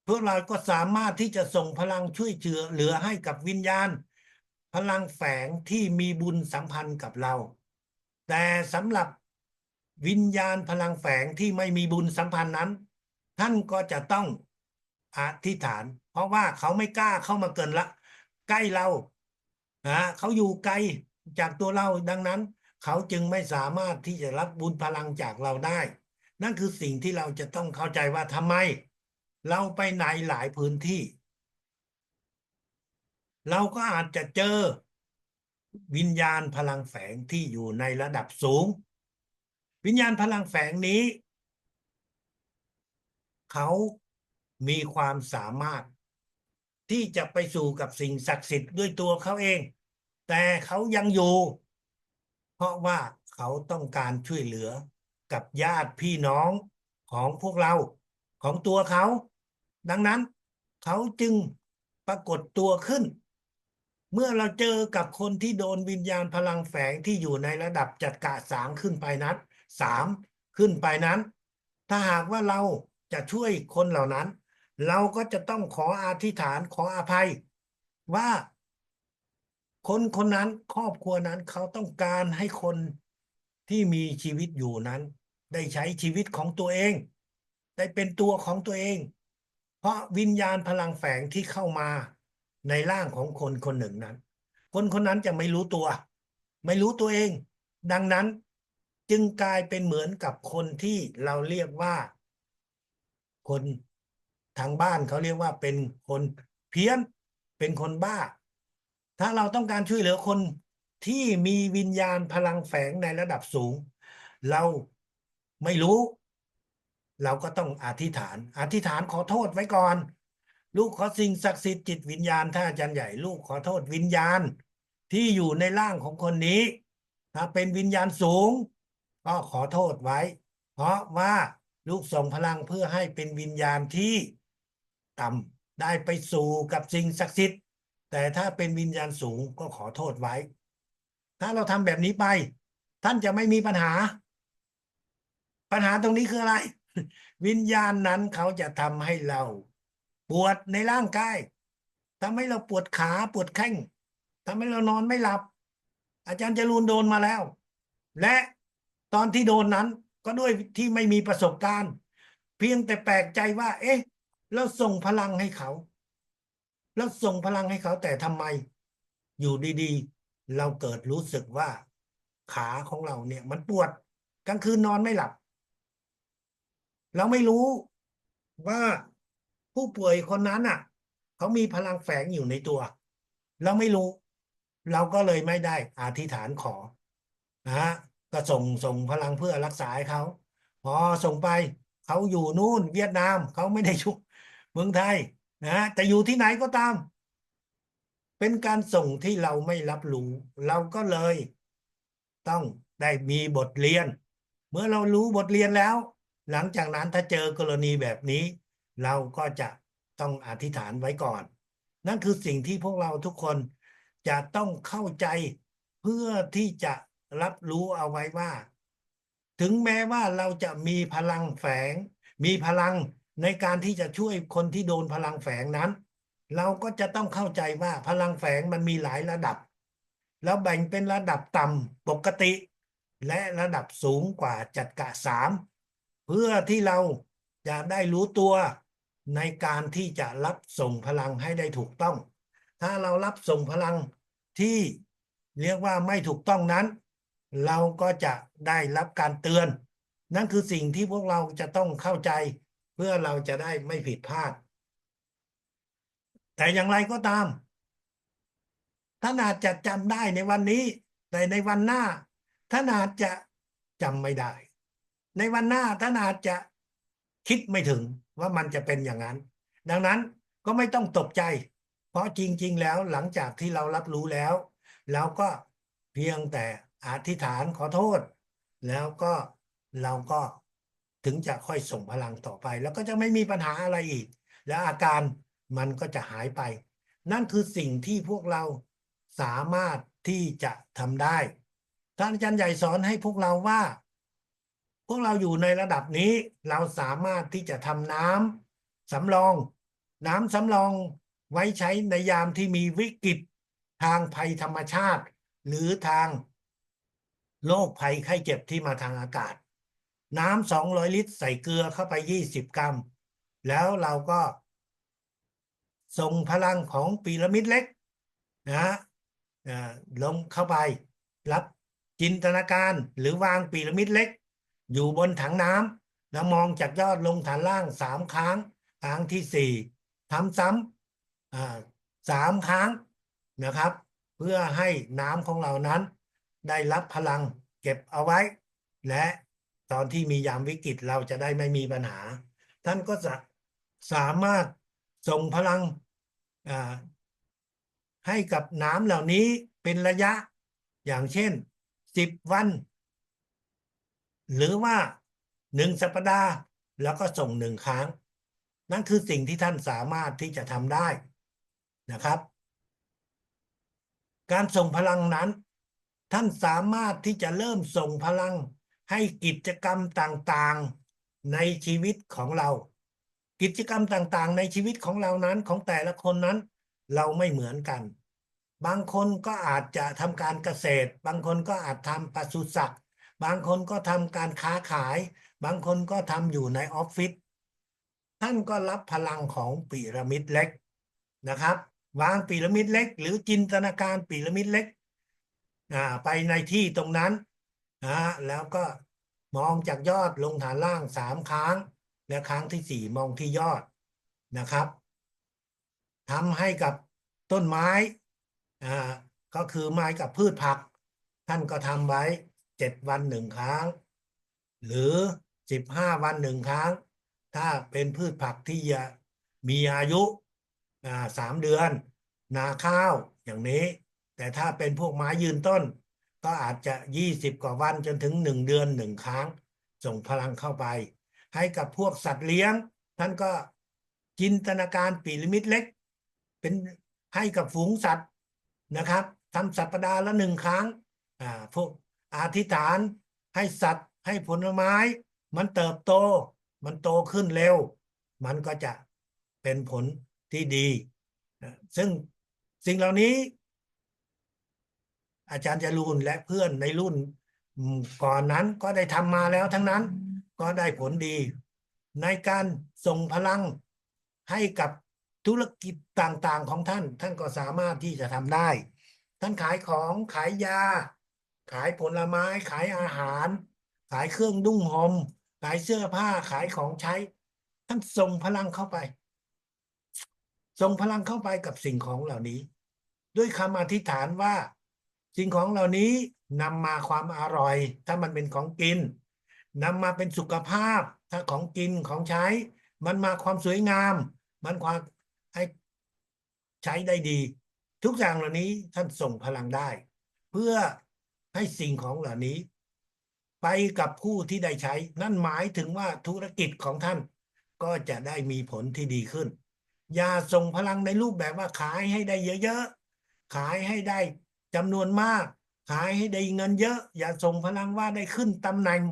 Speaker 1: พวกเราก็สามารถที่จะส่งพลังช่วยเหลือให้กับวิญญาณ พลังแฝงที่มีบุญสัมพันธ์กับเรา แต่สำหรับวิญญาณพลังแฝงที่ไม่มีบุญสัมพันธ์นั้น ท่านก็จะต้องอธิษฐาน เพราะว่าเขาไม่กล้าเข้ามาเกินละใกล้เราเขาอยู่ไกลจากตัวเรา ดังนั้น เขาจึงไม่สามารถที่จะรับบุญพลังจากเราได้ นั่นคือสิ่งที่เราจะต้องเข้าใจว่าทำไม เราไปไหนหลายพื้นที่ เราก็อาจจะเจอวิญญาณพลังแฝงที่อยู่ในระดับสูง วิญญาณพลังแฝงนี้ เขามีความสามารถที่จะไปสู่กับสิ่งศักดิ์สิทธิ์ด้วยตัวเขาเอง แต่เขายังอยู่ เพราะว่าเขาต้องการช่วยเหลือกับญาติพี่น้องของพวกเราของตัวเขา ดังนั้นเขาจึงปรากฏตัวขึ้น เมื่อเราเจอกับคนที่โดนวิญญาณพลังแฝงที่อยู่ในระดับจัดกะสามขึ้นไปนั้น3ขึ้นไปนั้น ถ้าหากว่าเราจะช่วยคนเหล่านั้น เราก็จะต้องขออธิษฐานขออภัยว่าคนคนนั้นครอบครัวนั้นเขาต้องการให้คนที่มีชีวิตอยู่นั้น ได้ใช้ชีวิตของตัวเอง ได้เป็นตัวของตัวเอง เพราะวิญญาณพลังแฝงที่เข้ามาในร่างของคนคนหนึ่งนั้น คนคนนั้นจะไม่รู้ตัว ไม่รู้ตัวเอง ดังนั้นจึงกลายเป็นเหมือนกับคนที่เราเรียกว่า คนทางบ้านเขาเรียกว่าเป็นคนเพี้ยน เป็นคนบ้า ถ้าเราต้องการช่วยเหลือคนที่มีวิญญาณพลังแฝงในระดับสูง เราไม่รู้ เราก็ต้องอธิษฐานขอโทษไว้ก่อน ลูกขอสิ่งศักดิ์สิทธิ์จิตวิญญาณท่านอาจารย์ใหญ่ลูกขอโทษวิญญาณที่อยู่ในร่างของคนนี้ ถ้าเป็นวิญญาณสูง ก็ขอโทษไว้ เพราะว่าลูกส่งพลังเพื่อให้เป็นวิญญาณที่ต่ำได้ไปสู่กับสิ่งศักดิ์สิทธิ์ แต่ถ้าเป็นวิญญาณสูงก็ขอโทษไว้ ถ้าเราทำแบบนี้ไป ท่านจะไม่มีปัญหา ปัญหาตรงนี้คืออะไร วิญญาณนั้นเขาจะทำให้เราปวดในร่างกายทำให้เราปวดขาปวดแข้งทำให้เรานอนไม่หลับ อาจารย์จรูนโดนมาแล้ว และตอนที่โดนนั้นก็ด้วยที่ไม่มีประสบการณ์ เพียงแต่แปลกใจว่า เอ๊ะเราส่งพลังให้เขาเราส่งพลังให้เขาแต่ทำไม อยู่ดีๆ เราเกิดรู้สึกว่า ขาของเราเนี่ยมันปวดกลางคืนนอนไม่หลับ เราไม่รู้ว่าผู้ป่วยคนนั้นอ่ะเขามีพลังแฝงอยู่ในตัว เราไม่รู้ เราก็เลยไม่ได้อธิษฐานขอนะฮะก็ส่งพลังเพื่อรักษาให้เขาพอส่งไป เขาอยู่นู่นเวียดนามเขาไม่ได้ชุกเมืองไทยนะแต่อยู่ที่ไหนก็ตาม เป็นการส่งที่เราไม่รับรู้เราก็เลยต้องได้มีบทเรียนเมื่อเรารู้บทเรียนแล้ว หลังจากนั้นถ้าเจอกรณีแบบนี้ เราก็จะต้องอธิษฐานไว้ก่อน นั่นคือสิ่งที่พวกเราทุกคนจะต้องเข้าใจเพื่อที่จะรับรู้เอาไว้ว่า ถึงแม้ว่าเราจะมีพลังแฝงมีพลังในการที่จะช่วยคนที่โดนพลังแฝงนั้น เราก็จะต้องเข้าใจว่าพลังแฝงมันมีหลายระดับแล้วแบ่งเป็นระดับต่ำปกติ และระดับสูงกว่าจัดกะสามเพื่อที่เราจะได้รู้ตัวในการที่จะรับส่งพลังให้ได้ถูกต้อง ถ้าเรารับส่งพลังที่เรียกว่าไม่ถูกต้องนั้น เราก็จะได้รับการเตือน นั่นคือสิ่งที่พวกเราจะต้องเข้าใจ เพื่อเราจะได้ไม่ผิดพลาด แต่อย่างไรก็ตามท่านอาจจะจำได้ในวันนี้ แต่ในวันหน้าท่านอาจจะจำไม่ได้ ในวันหน้าท่านอาจจะคิดไม่ถึงว่ามันจะเป็นอย่างนั้น ดังนั้นก็ไม่ต้องตกใจ เพราะจริงๆแล้วหลังจากที่เรารับรู้แล้วเราก็เพียงแต่อธิษฐานขอโทษ แล้วก็เราก็ถึงจะค่อยส่งพลังต่อไป แล้วก็จะไม่มีปัญหาอะไรอีก แล้วอาการมันก็จะหายไป นั่นคือสิ่งที่พวกเราสามารถที่จะทำได้ท่านอาจารย์ใหญ่สอนให้พวกเราว่า พวกเราอยู่ในระดับนี้เราสามารถที่จะทำน้ำสำรองน้ำสำรองไว้ใช้ในยามที่มีวิกฤตทางภัยธรรมชาติ หรือทางโรคภัยไข้เจ็บที่มาทางอากาศ น้ำ200 ลิตรใส่เกลือเข้าไป20 กรัมแล้วเราก็ส่งพลังของพีระมิดเล็กนะอ่าลงเข้าไปรับจินตนาการหรือวางพีระมิดเล็กอยู่บนถังน้ำแล้วมองจากยอดลงฐานล่าง3 ครั้งครั้งที่4ทำซ้ำ3 ครั้งนะครับเพื่อให้น้ำของเรานั้นได้รับพลังเก็บเอาไว้และตอนที่มียามวิกฤตเราจะได้ไม่มีปัญหาท่านก็จะสามารถส่งพลังอ่าให้กับน้ำเหล่านี้เป็นระยะอย่างเช่น10 วันหรือว่า1 สัปดาห์แล้วก็ส่ง1 ครั้งนั่นคือสิ่งที่ท่านสามารถที่จะทำได้นะครับการส่งพลังนั้นท่านสามารถที่จะเริ่มส่งพลังให้กิจกรรมต่างๆในชีวิตของเรากิจกรรมต่างๆในชีวิตของเรานั้นของแต่ละคนนั้นเราไม่เหมือนกันบางคนก็อาจจะทำการเกษตรบางคนก็อาจทำปศุสัตว์บางคนก็ทำการค้าขายบางคนก็ทำอยู่ในออฟฟิศท่านก็รับพลังของพีระมิดเล็กนะครับวางพีระมิดเล็กหรือจินตนาการพีระมิดเล็กไปในที่ตรงนั้นแล้วก็มองจากยอดลงฐานล่าง3 ครั้งและครั้งที่4มองที่ยอดนะครับทำให้กับต้นไม้อ่าก็คือไม้กับพืชผักท่านก็ทำไว้7 วัน1 ครั้งหรือ15 วัน1 ครั้งถ้าเป็นพืชผักที่มีอายุ3 เดือนนาข้าวอย่างนี้แต่ถ้าเป็นพวกไม้ยืนต้นก็อาจจะ20 กว่าวันจนถึง1 เดือน1 ครั้งส่งพลังเข้าไปให้กับพวกสัตว์เลี้ยงท่านก็จินตนาการพีระมิดเล็กเป็นให้กับฝูงสัตว์นะครับทำสัปดาห์ละ1 ครั้งพวกอธิษฐานให้สัตว์ให้ผลไม้มันเติบโตมันโตขึ้นเร็วมันก็จะเป็นผลที่ดีซึ่งสิ่งเหล่านี้อาจารย์จรูนและเพื่อนในรุ่นก่อนนั้นก็ได้ทำมาแล้วทั้งนั้นก็ได้ผลดีในการส่งพลังให้กับธุรกิจต่างๆของท่านท่านก็สามารถที่จะทำได้ท่านขายของขายยาขายผลไม้ขายอาหารขายเครื่องนุ่งห่มขายเสื้อผ้าขายของใช้ท่านส่งพลังเข้าไปส่งพลังเข้าไปกับสิ่งของเหล่านี้ด้วยคำอธิษฐานว่าสิ่งของเหล่านี้นำมาความอร่อยถ้ามันเป็นของกินนำมาเป็นสุขภาพถ้ ถ้าของกินของใช้ มันมาความสวยงาม มันความให้ใช้ได้ดี ทุกอย่างเหล่านี้ท่านส่งพลังได้ เพื่อให้สิ่งของเหล่านี้ ไปกับผู้ที่ได้ใช้ นั่นหมายถึงว่าธุรกิจของท่านก็จะได้มีผลที่ดีขึ้น อย่าส่งพลังในรูปแบบว่าขายให้ได้เยอะๆ ขายให้ได้จำนวนมาก ขายให้ได้เงินเยอะ อย่าส่งพลังว่าได้ขึ้นตำแหน่ง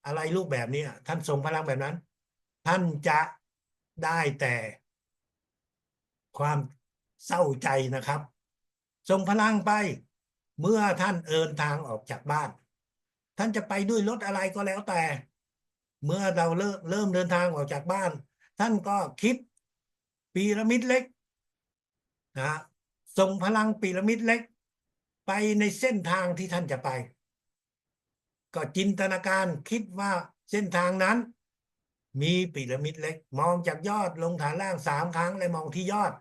Speaker 1: อะไรรูปแบบนี้ท่านส่งพลังแบบนั้น ท่านจะได้แต่ความเศร้าใจนะครับ ส่งพลังไป เมื่อท่านเดินทางออกจากบ้าน ท่านจะไปด้วยรถอะไรก็แล้วแต่ เมื่อเราเริ่มเดินทางออกจากบ้าน ท่านก็คิดพีระมิดเล็กนะส่งพลังพีระมิดเล็ก ไปในเส้นทางที่ท่านจะไป ก็จินตนาการคิดว่าเส้นทางนั้น มีพีระมิดเล็ก มองจากยอดลงฐานล่าง3 ครั้งและมองที่ยอด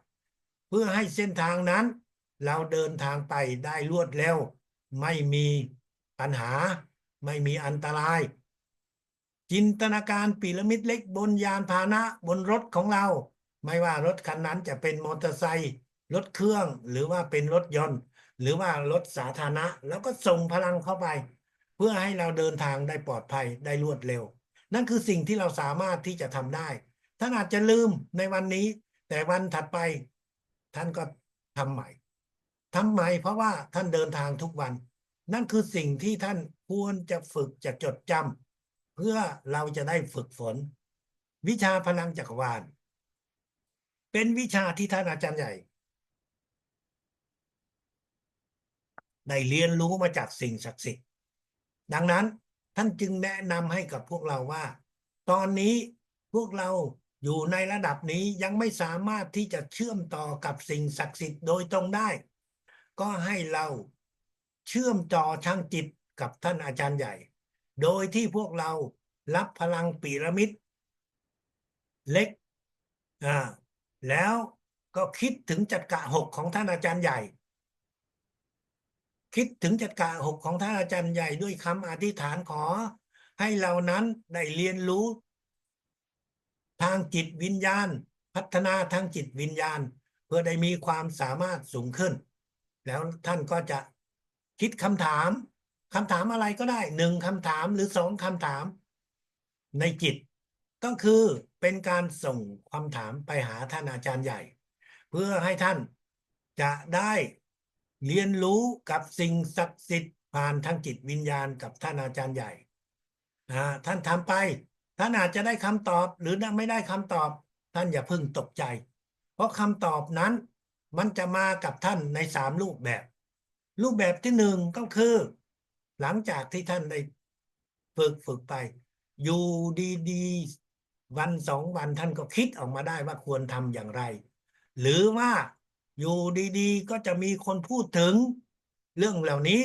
Speaker 1: เพื่อให้เส้นทางนั้น เราเดินทางไปได้รวดเร็ว ไม่มีปัญหา ไม่มีอันตราย จินตนาการพีระมิดเล็กบนยานพาหนะบนรถของเรา ไม่ว่ารถคันนั้นจะเป็นมอเตอร์ไซค์รถเครื่องหรือว่าเป็นรถยนต์ หรือว่ารถสาธารณะ แล้วก็ส่งพลังเข้าไป เพื่อให้เราเดินทางได้ปลอดภัยได้รวดเร็ว นั่นคือสิ่งที่เราสามารถที่จะทำได้ท่านอาจจะลืมในวันนี้ แต่วันถัดไป ท่านก็ทำใหม่เพราะว่าท่านเดินทางทุกวัน นั่นคือสิ่งที่ท่านควรจะฝึกจะจดจำเพื่อเราจะได้ฝึกฝน วิชาพลังจักรวาล เป็นวิชาที่ท่านอาจารย์ใหญ่ ได้เรียนรู้มาจากสิ่งศักดิ์สิทธิ์ ดังนั้นท่านจึงแนะนำให้กับพวกเราว่า ตอนนี้พวกเราอยู่ในระดับนี้ยังไม่สามารถที่จะเชื่อมต่อกับสิ่งศักดิ์สิทธิ์โดยตรงได้ ก็ให้เราเชื่อมต่อทางจิตกับท่านอาจารย์ใหญ่ โดยที่พวกเรารับพลังพีระมิดเล็กแล้วก็คิดถึงจักระ6ของท่านอาจารย์ใหญ่ คิดถึงจักระ6ของท่านอาจารย์ใหญ่ด้วยคำอธิษฐานขอให้เรานั้นได้เรียนรู้ทางจิตวิญญาณ พัฒนาทางจิตวิญญาณ เพื่อได้มีความสามารถสูงขึ้น แล้วท่านก็จะคิดคำถามอะไรก็ได้1 คำถามหรือ2 คำถามในจิต ก็คือเป็นการส่งคำถามไปหาท่านอาจารย์ใหญ่ เพื่อให้ท่านจะได้เรียนรู้กับสิ่งศักดิ์สิทธิ์ผ่านทางจิตวิญญาณกับท่านอาจารย์ใหญ่ท่านทำไปท่านอาจจะได้คำตอบหรือไม่ได้คำตอบท่านอย่าเพิ่งตกใจ เพราะคำตอบนั้นมันจะมากับท่านใน3 รูปแบบ รูปแบบที่1ก็คือ หลังจากที่ท่านได้ฝึกไป อยู่ดีๆวัน2 วันท่านก็คิดออกมาได้ว่าควรทำอย่างไร หรือว่าอยู่ดีๆก็จะมีคนพูดถึงเรื่องเหล่านี้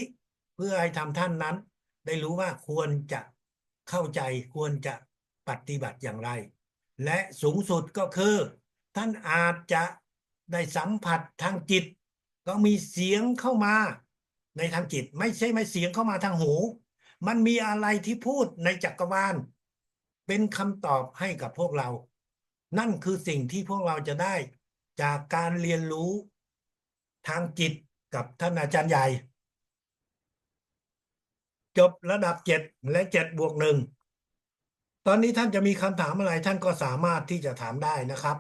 Speaker 1: เพื่อให้ทำท่านนั้น ได้รู้ว่าควรจะเข้าใจควรจะปฏิบัติอย่างไร และสูงสุดก็คือ ท่านอาจจะได้สัมผัสทางจิต ก็มีเสียงเข้ามาในทางจิต ไม่ใช่เสียงเข้ามาทางหู มันมีอะไรที่พูดในจักรวาลเป็นคำตอบให้กับพวกเรา นั่นคือสิ่งที่พวกเราจะได้จากการเรียนรู้ทางจิตกับท่านอาจารย์ใหญ่ จบระดับ7และ7+1 ตอนนี้ท่านจะมีคำถามอะไรท่านก็สามารถที่จะถามได้นะครับ